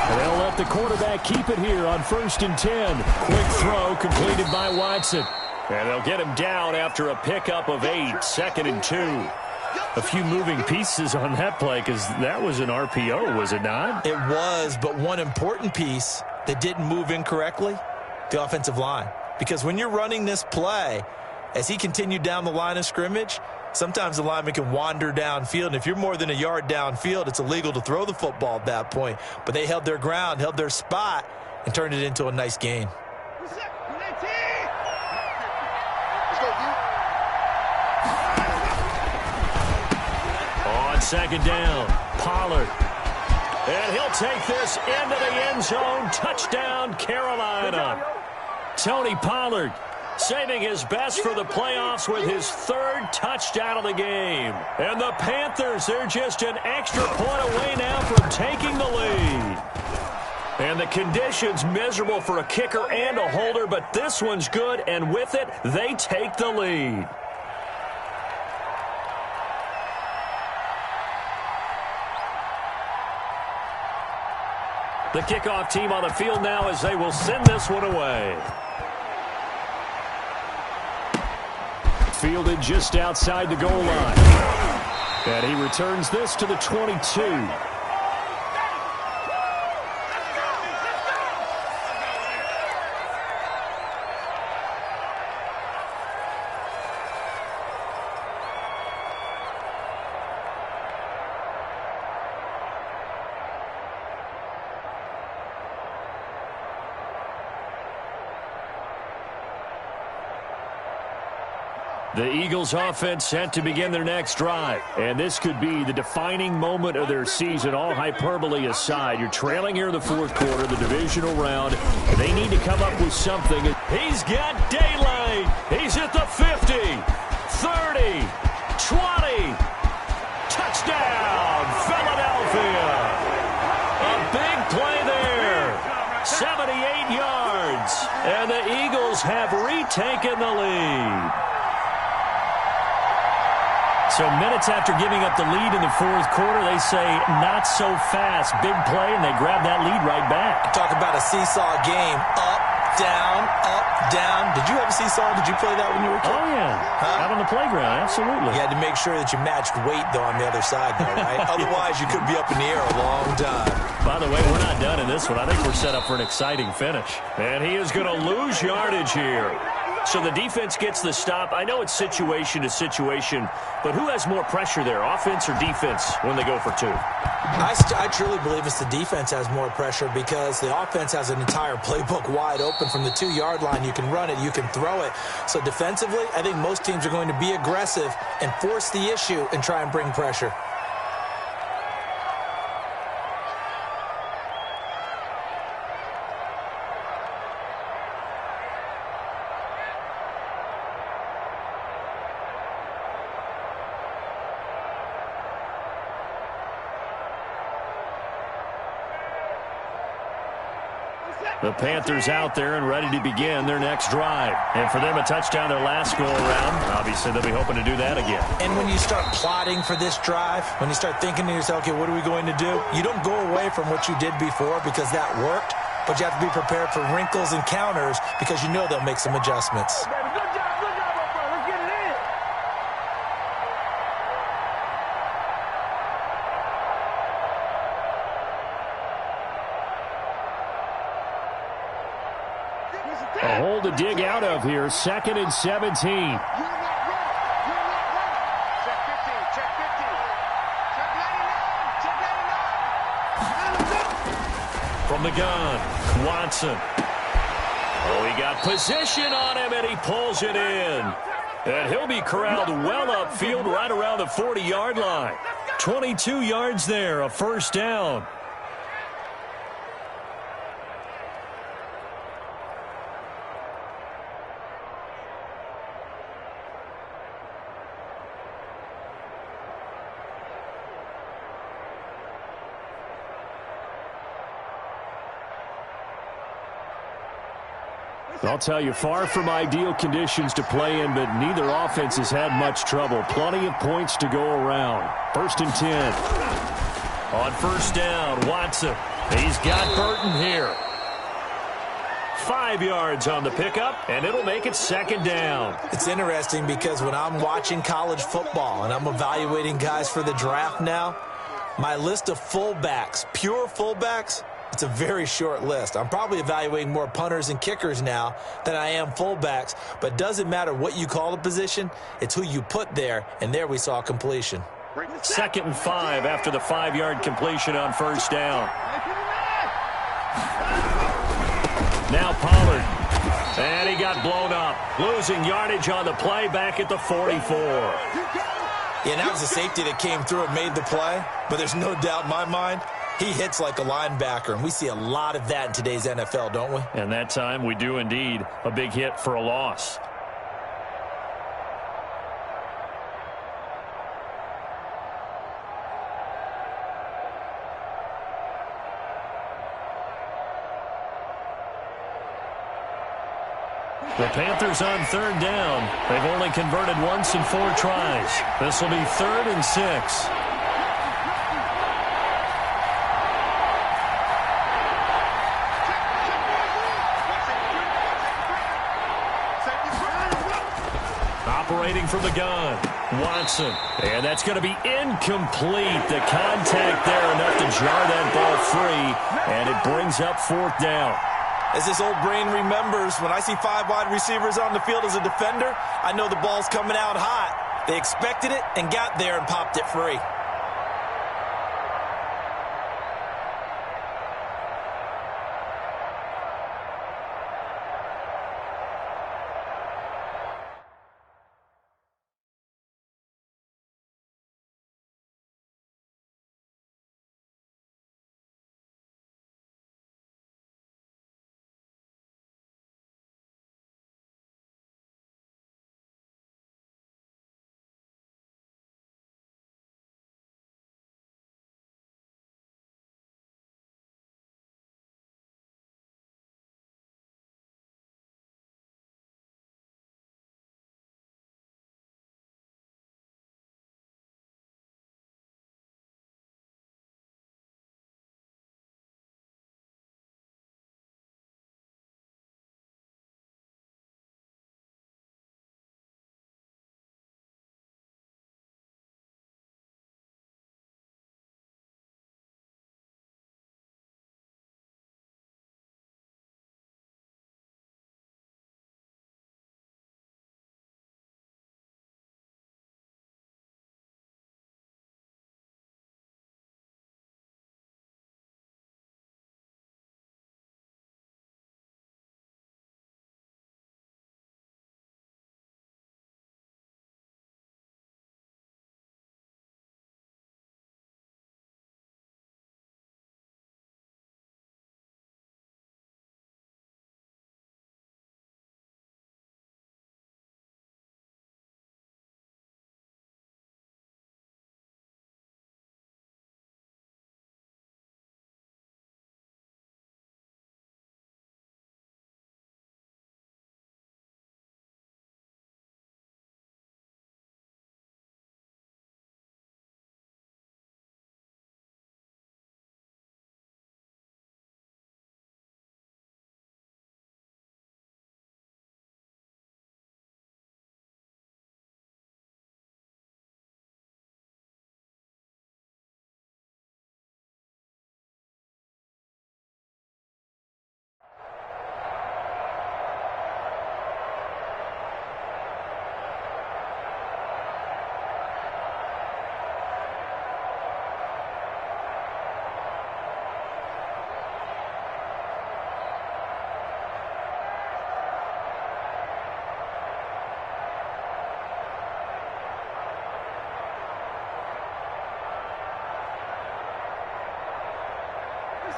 They'll let the quarterback keep it here on 1st and 10. Quick throw completed by Watson. And they'll get him down after a pickup of 8. 2nd and 2. A few moving pieces on that play because that was an RPO, was it not? It was, but one important piece that didn't move incorrectly, the offensive line. Because when you're running this play, as he continued down the line of scrimmage, sometimes the lineman can wander downfield. And if you're more than a yard downfield, it's illegal to throw the football at that point. But they held their ground, held their spot, and turned it into a nice gain. On 2nd down, Pollard. And he'll take this into the end zone. Touchdown, Carolina. Tony Pollard saving his best for the playoffs with his 3rd touchdown of the game. And the Panthers, they're just an extra point away taking the lead. And the conditions miserable for a kicker and a holder, but this one's good, and with it, they take the lead. The kickoff team on the field now as they will send this one away. Fielded just outside the goal line. And he returns this to the 22. The Eagles offense set to begin their next drive. And this could be the defining moment of their season, all hyperbole aside. You're trailing here in the fourth quarter, the divisional round. They need to come up with something. He's got daylight. He's at the 50, 30, 20. Touchdown, Philadelphia. A big play there. 78 yards. And the Eagles have retaken the lead. So minutes after giving up the lead in the fourth quarter, they say not so fast. Big play, and they grab that lead right back. Talk about a seesaw game. Up, down, up, down. Did you have a seesaw? Did you play that when you were a kid? Oh, yeah. Out on the playground, absolutely. You had to make sure that you matched weight, though, on the other side, though, right? Otherwise, you could be up in the air a long time. By the way, we're not done in this one. I think we're set up for an exciting finish. And he is going to lose yardage here. So the defense gets the stop. I know it's situation to situation, but who has more pressure there, offense or defense, when they go for two? I truly believe it's the defense has more pressure because the offense has an entire playbook wide open from the 2-yard line. You can run it, you can throw it. So defensively, I think most teams are going to be aggressive and force the issue and try and bring pressure. The Panthers out there and ready to begin their next drive. And for them, a touchdown their last go-around. Obviously, they'll be hoping to do that again. And when you start plotting for this drive, when you start thinking to yourself, okay, what are we going to do? You don't go away from what you did before because that worked, but you have to be prepared for wrinkles and counters because you know they'll make some adjustments. A hole to dig out of here, 2nd and 17. Check 15, check 15. Check 99, check 99. From the gun, Watson. Oh, he got position on him, and he pulls it in. And he'll be corralled well upfield right around the 40-yard line. 22 yards there, a first down. I'll tell you, far from ideal conditions to play in, but neither offense has had much trouble. Plenty of points to go around. 1st and 10. On first down, Watson. He's got Burton here. 5 yards on the pickup, and it'll make it 2nd down. It's interesting because when I'm watching college football and I'm evaluating guys for the draft now, my list of fullbacks, pure fullbacks, it's a very short list. I'm probably evaluating more punters and kickers now than I am fullbacks, but it doesn't matter what you call the position, it's who you put there, and there we saw completion. 2nd and 5 after the 5-yard completion on first down. Now Pollard. And he got blown up. Losing yardage on the play back at the 44. Yeah, that was a safety that came through and made the play, but there's no doubt in my mind, he hits like a linebacker, and we see a lot of that in today's NFL, don't we? And that time we do indeed. A big hit for a loss. The Panthers on third down. They've only converted once in 4 tries. This will be 3rd and 6. Operating from the gun, Watson. And that's going to be incomplete. The contact there enough to jar that ball free, and it brings up 4th down. As this old brain remembers, when I see 5 wide receivers on the field as a defender, I know the ball's coming out hot. They expected it and got there and popped it free.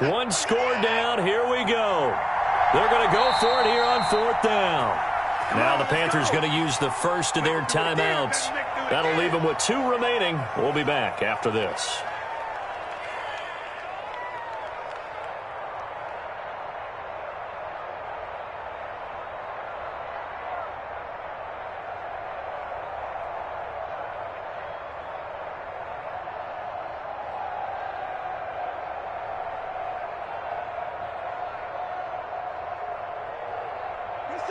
One score down. Here we go. They're going to go for it here on 4th down. Now the Panthers going to use the first of their timeouts. That'll leave them with 2 remaining. We'll be back after this.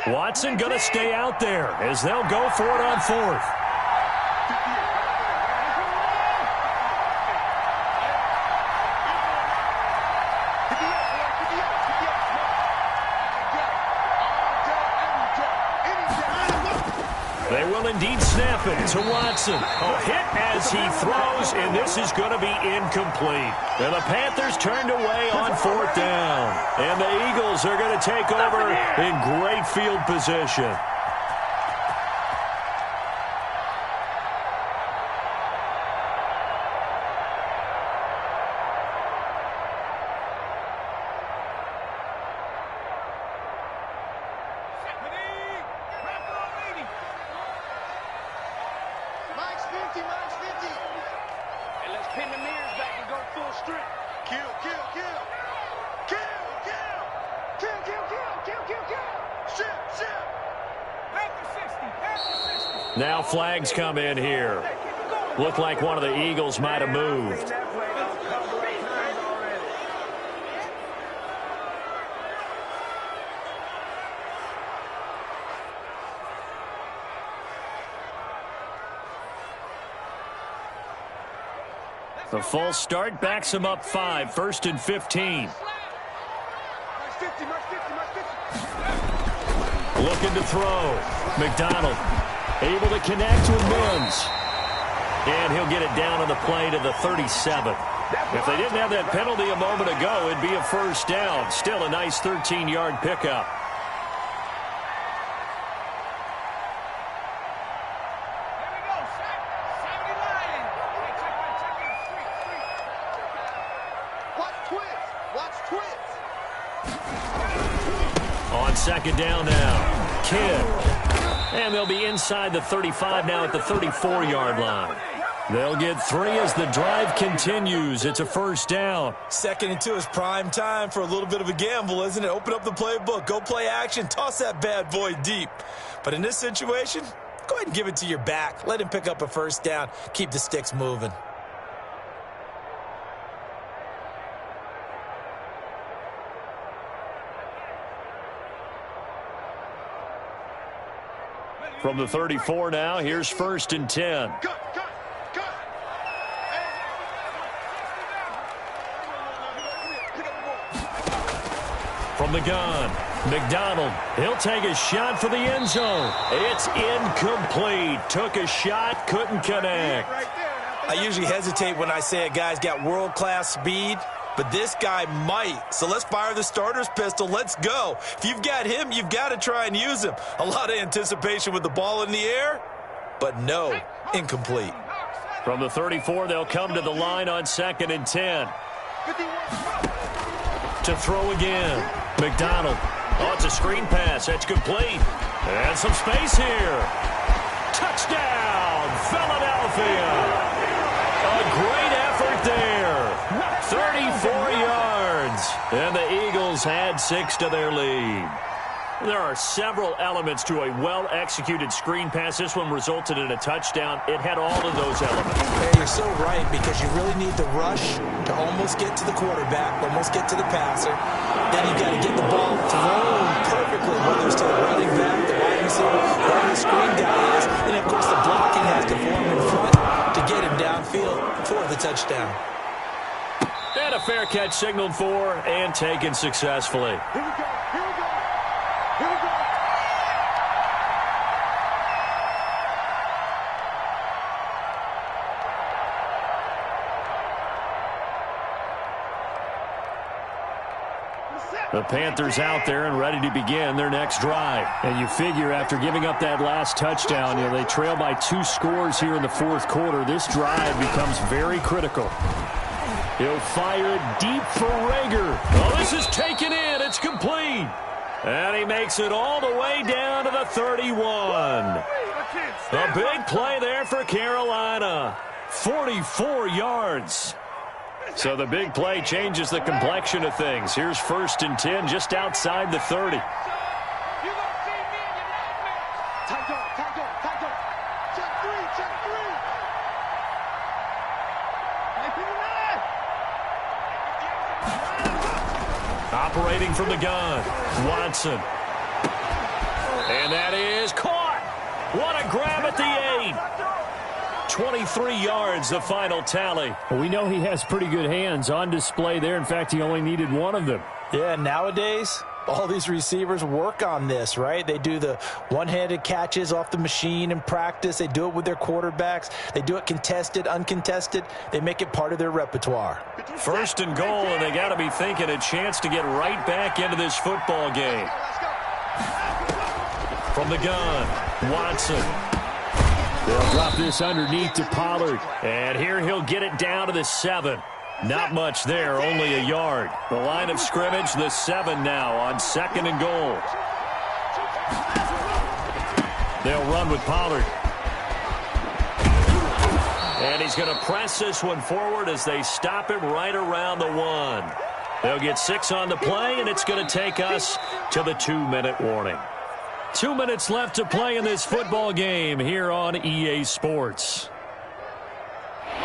Watson going to stay out there as they'll go for it on 4th. They will indeed snap it to Watson. A hit as he throws, and this is going to be incomplete. And the Panthers turned away on 4th down. And the Eagles are going to take over in great field position. Now flags come in here. Looked like one of the Eagles might have moved. The false start backs him up 5, 1st and 15. Looking to throw. McDonald able to connect with Mims. And he'll get it down on the play to the 37. If they didn't have that penalty a moment ago, it'd be a first down. Still a nice 13-yard pickup. On second down now, Kidd. And they'll be inside the 35 now at the 34-yard line. They'll get 3 as the drive continues. It's a first down. 2nd and 2 is prime time for a little bit of a gamble, isn't it? Open up the playbook, go play action, toss that bad boy deep. But in this situation, go ahead and give it to your back. Let him pick up a first down. Keep the sticks moving. From the 34 now, here's 1st and 10. From the gun, McDonald. He'll take a shot for the end zone. It's incomplete. Took a shot, couldn't connect. I usually hesitate when I say a guy's got world-class speed, but this guy might. So let's fire the starter's pistol. Let's go. If you've got him, you've got to try and use him. A lot of anticipation with the ball in the air, but no, incomplete. From the 34, they'll come to the line on 2nd and 10. To throw again. McDonald. Oh, it's a screen pass. That's complete. And some space here. Touchdown, Philadelphia. A great effort there. 34 yards. And the Eagles had 6 to their lead. There are several elements to a well-executed screen pass. This one resulted in a touchdown. It had all of those elements. Hey, you're so right, because you really need the rush to almost get to the quarterback, almost get to the passer. Then you've got to get the ball thrown perfectly, whether it's to the running back, the wide receiver, whoever the screen guy is. And, of course, the blocking has to form in front to get him downfield for the touchdown. And a fair catch signaled for and taken successfully. Here we go. Here we go. Here we go. The Panthers out there and ready to begin their next drive. And you figure after giving up that last touchdown, they trail by 2 scores here in the 4th quarter. This drive becomes very critical. He'll fire it deep for Rager. Oh, this is taken in. It's complete. And he makes it all the way down to the 31. A big play there for Carolina. 44 yards. So the big play changes the complexion of things. Here's 1st and 10 just outside the 30. Operating from the gun, Watson. And that is caught. What a grab at the 8. 23 yards, the final tally. Well, we know he has pretty good hands on display there. In fact, he only needed one of them. Yeah, nowadays, all these receivers work on this, right? They do the one-handed catches off the machine in practice. They do it with their quarterbacks. They do it contested, uncontested. They make it part of their repertoire. 1st and goal, and they got to be thinking a chance to get right back into this football game. From the gun, Watson. They'll drop this underneath to Pollard. And here he'll get it down to the 7. Not much there, only a yard. The line of scrimmage, the 7 now on 2nd and goal. They'll run with Pollard. And he's going to press this one forward as they stop him right around the 1. They'll get 6 on the play, and it's going to take us to the 2-minute warning. 2 minutes left to play in this football game here on EA Sports.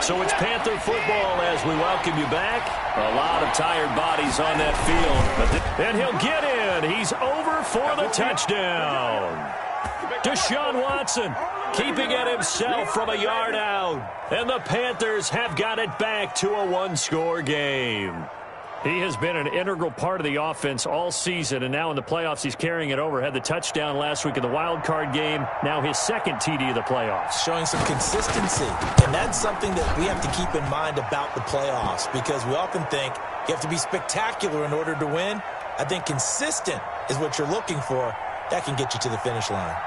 So it's Panther football as we welcome you back. A lot of tired bodies on that field. And he'll get in. He's over for the touchdown. Deshaun Watson keeping it himself from a yard out. And the Panthers have got it back to a one-score game. He has been an integral part of the offense all season, and now in the playoffs he's carrying it over. Had the touchdown last week in the wild card game. Now his second TD of the playoffs. Showing some consistency, and that's something that we have to keep in mind about the playoffs, because we often think you have to be spectacular in order to win. I think consistent is what you're looking for. That can get you to the finish line.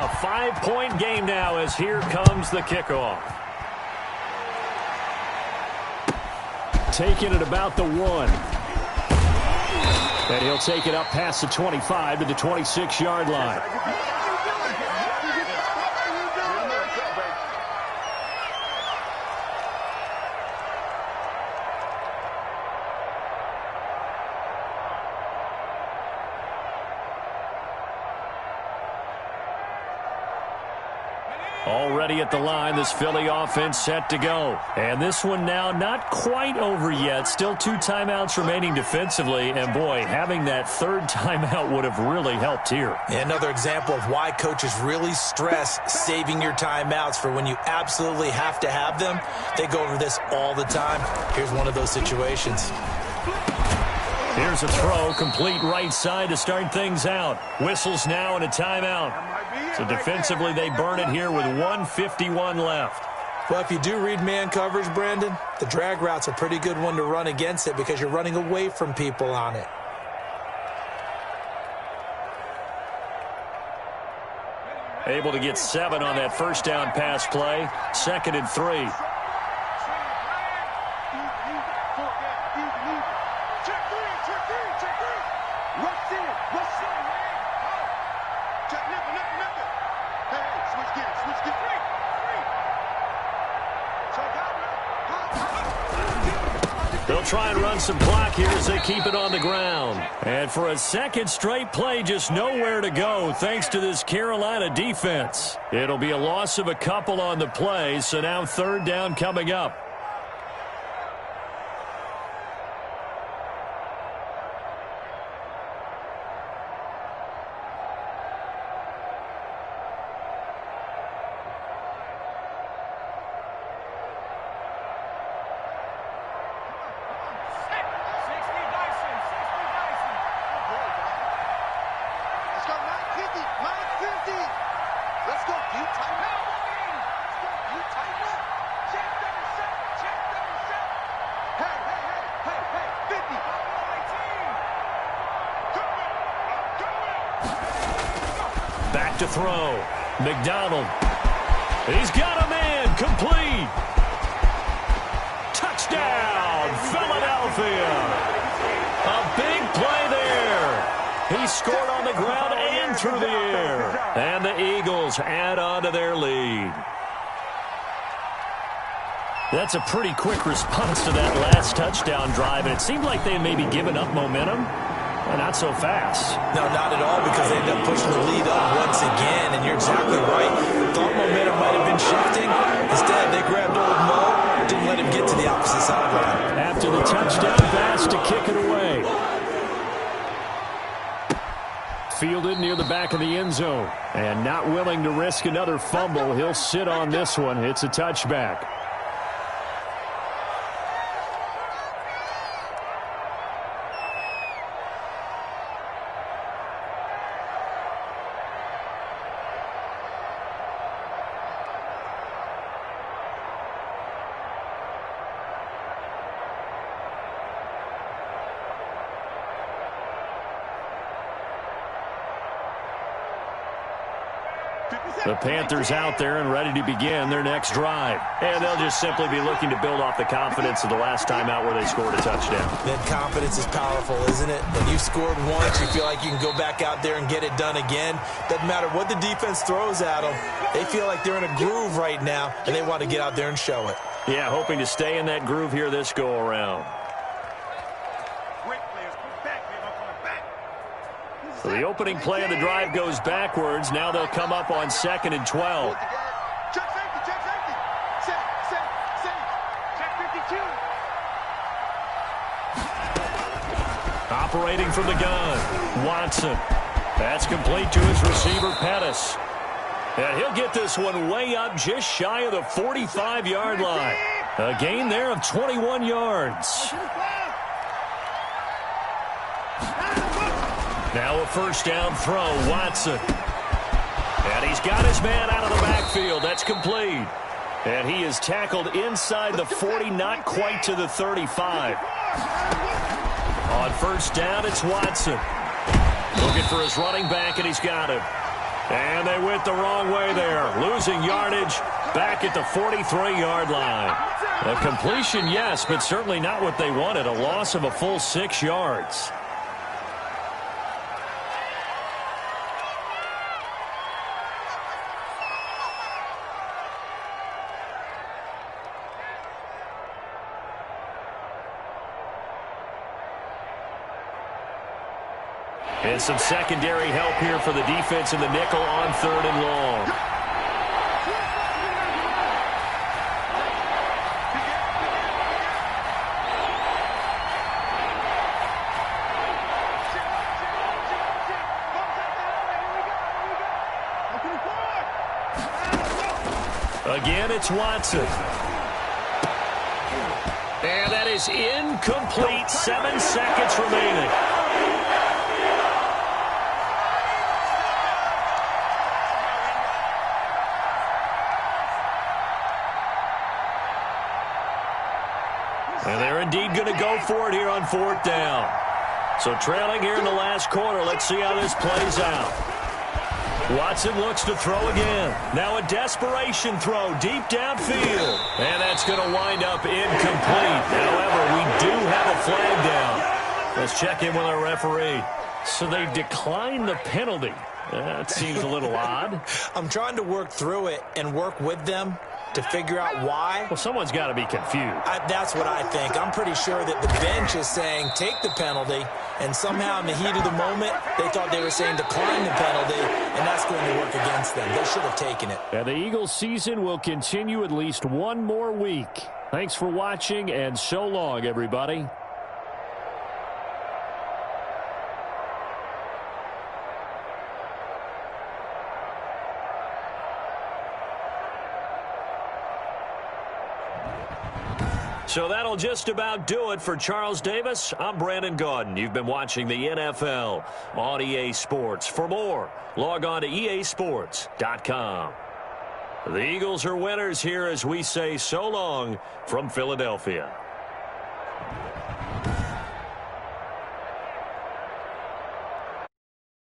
A 5-point game now as here comes the kickoff. Taking it about the 1. And he'll take it up past the 25 to the 26-yard line. Already at the line, this Philly offense set to go. And this one now not quite over yet. Still 2 timeouts remaining defensively. And, boy, having that third timeout would have really helped here. Another example of why coaches really stress saving your timeouts for when you absolutely have to have them. They go over this all the time. Here's one of those situations. Here's a throw, complete right side to start things out. Whistles now and a timeout. So defensively, they burn it here with 1:51 left. Well, if you do read man coverage, Brandon, the drag route's a pretty good one to run against it because you're running away from people on it. Able to get 7 on that first down pass play. 2nd and 3. They'll try and run some clock here as they keep it on the ground. And for a second straight play, just nowhere to go thanks to this Carolina defense. It'll be a loss of a couple on the play, so now 3rd down coming up. Back to throw. McDonald. He's got a man. Complete. Touchdown, Philadelphia. A big play there. He scored on the ground and through the air. And the Eagles add on to their lead. That's a pretty quick response to that last touchdown drive, and it seemed like they may be giving up momentum. Well, not so fast. No, not at all, because they end up pushing the lead up once again, and you're exactly right. Thought momentum might have been shifting. Instead, they grabbed old Mo, didn't let him get to the opposite sideline. After the touchdown pass to kick it away. Fielded near the back of the end zone. And not willing to risk another fumble, he'll sit on this one. It's a touchback. The Panthers out there and ready to begin their next drive. And they'll just simply be looking to build off the confidence of the last time out where they scored a touchdown. That confidence is powerful, isn't it? When you've scored once, you feel like you can go back out there and get it done again. Doesn't matter what the defense throws at them. They feel like they're in a groove right now, and they want to get out there and show it. Yeah, hoping to stay in that groove here this go-around. Great players. Come back, man. I'm coming back. So the opening play of the drive goes backwards. Now they'll come up on 2nd and 12. Check safety, check safety. Safe. Check 52. Operating from the gun, Watson. That's complete to his receiver, Pettis. And he'll get this one way up just shy of the 45-yard line. A gain there of 21 yards. Now a first down throw, Watson. And he's got his man out of the backfield. That's complete. And he is tackled inside the 40, not quite to the 35. On first down, it's Watson. Looking for his running back, and he's got him. And they went the wrong way there. Losing yardage back at the 43-yard line. A completion, yes, but certainly not what they wanted. A loss of a full 6 yards. And some secondary help here for the defense in the nickel on 3rd and long. Again, it's Watson. And that is incomplete. 7 seconds remaining. And they're indeed going to go for it here on 4th down. So trailing here in the last quarter. Let's see how this plays out. Watson looks to throw again. Now a desperation throw deep downfield. And that's going to wind up incomplete. However, we do have a flag down. Let's check in with our referee. So they declined the penalty. That seems a little odd. I'm trying to work through it and work with them to figure out why. Well, someone's got to be confused. That's what I think. I'm pretty sure that the bench is saying take the penalty, and somehow in the heat of the moment, they thought they were saying decline the penalty, and that's going to work against them. They should have taken it. And the Eagles season will continue at least one more week. Thanks for watching, and so long, everybody. So that'll just about do it for Charles Davis. I'm Brandon Gaudin. You've been watching the NFL on EA Sports. For more, log on to easports.com. The Eagles are winners here as we say so long from Philadelphia.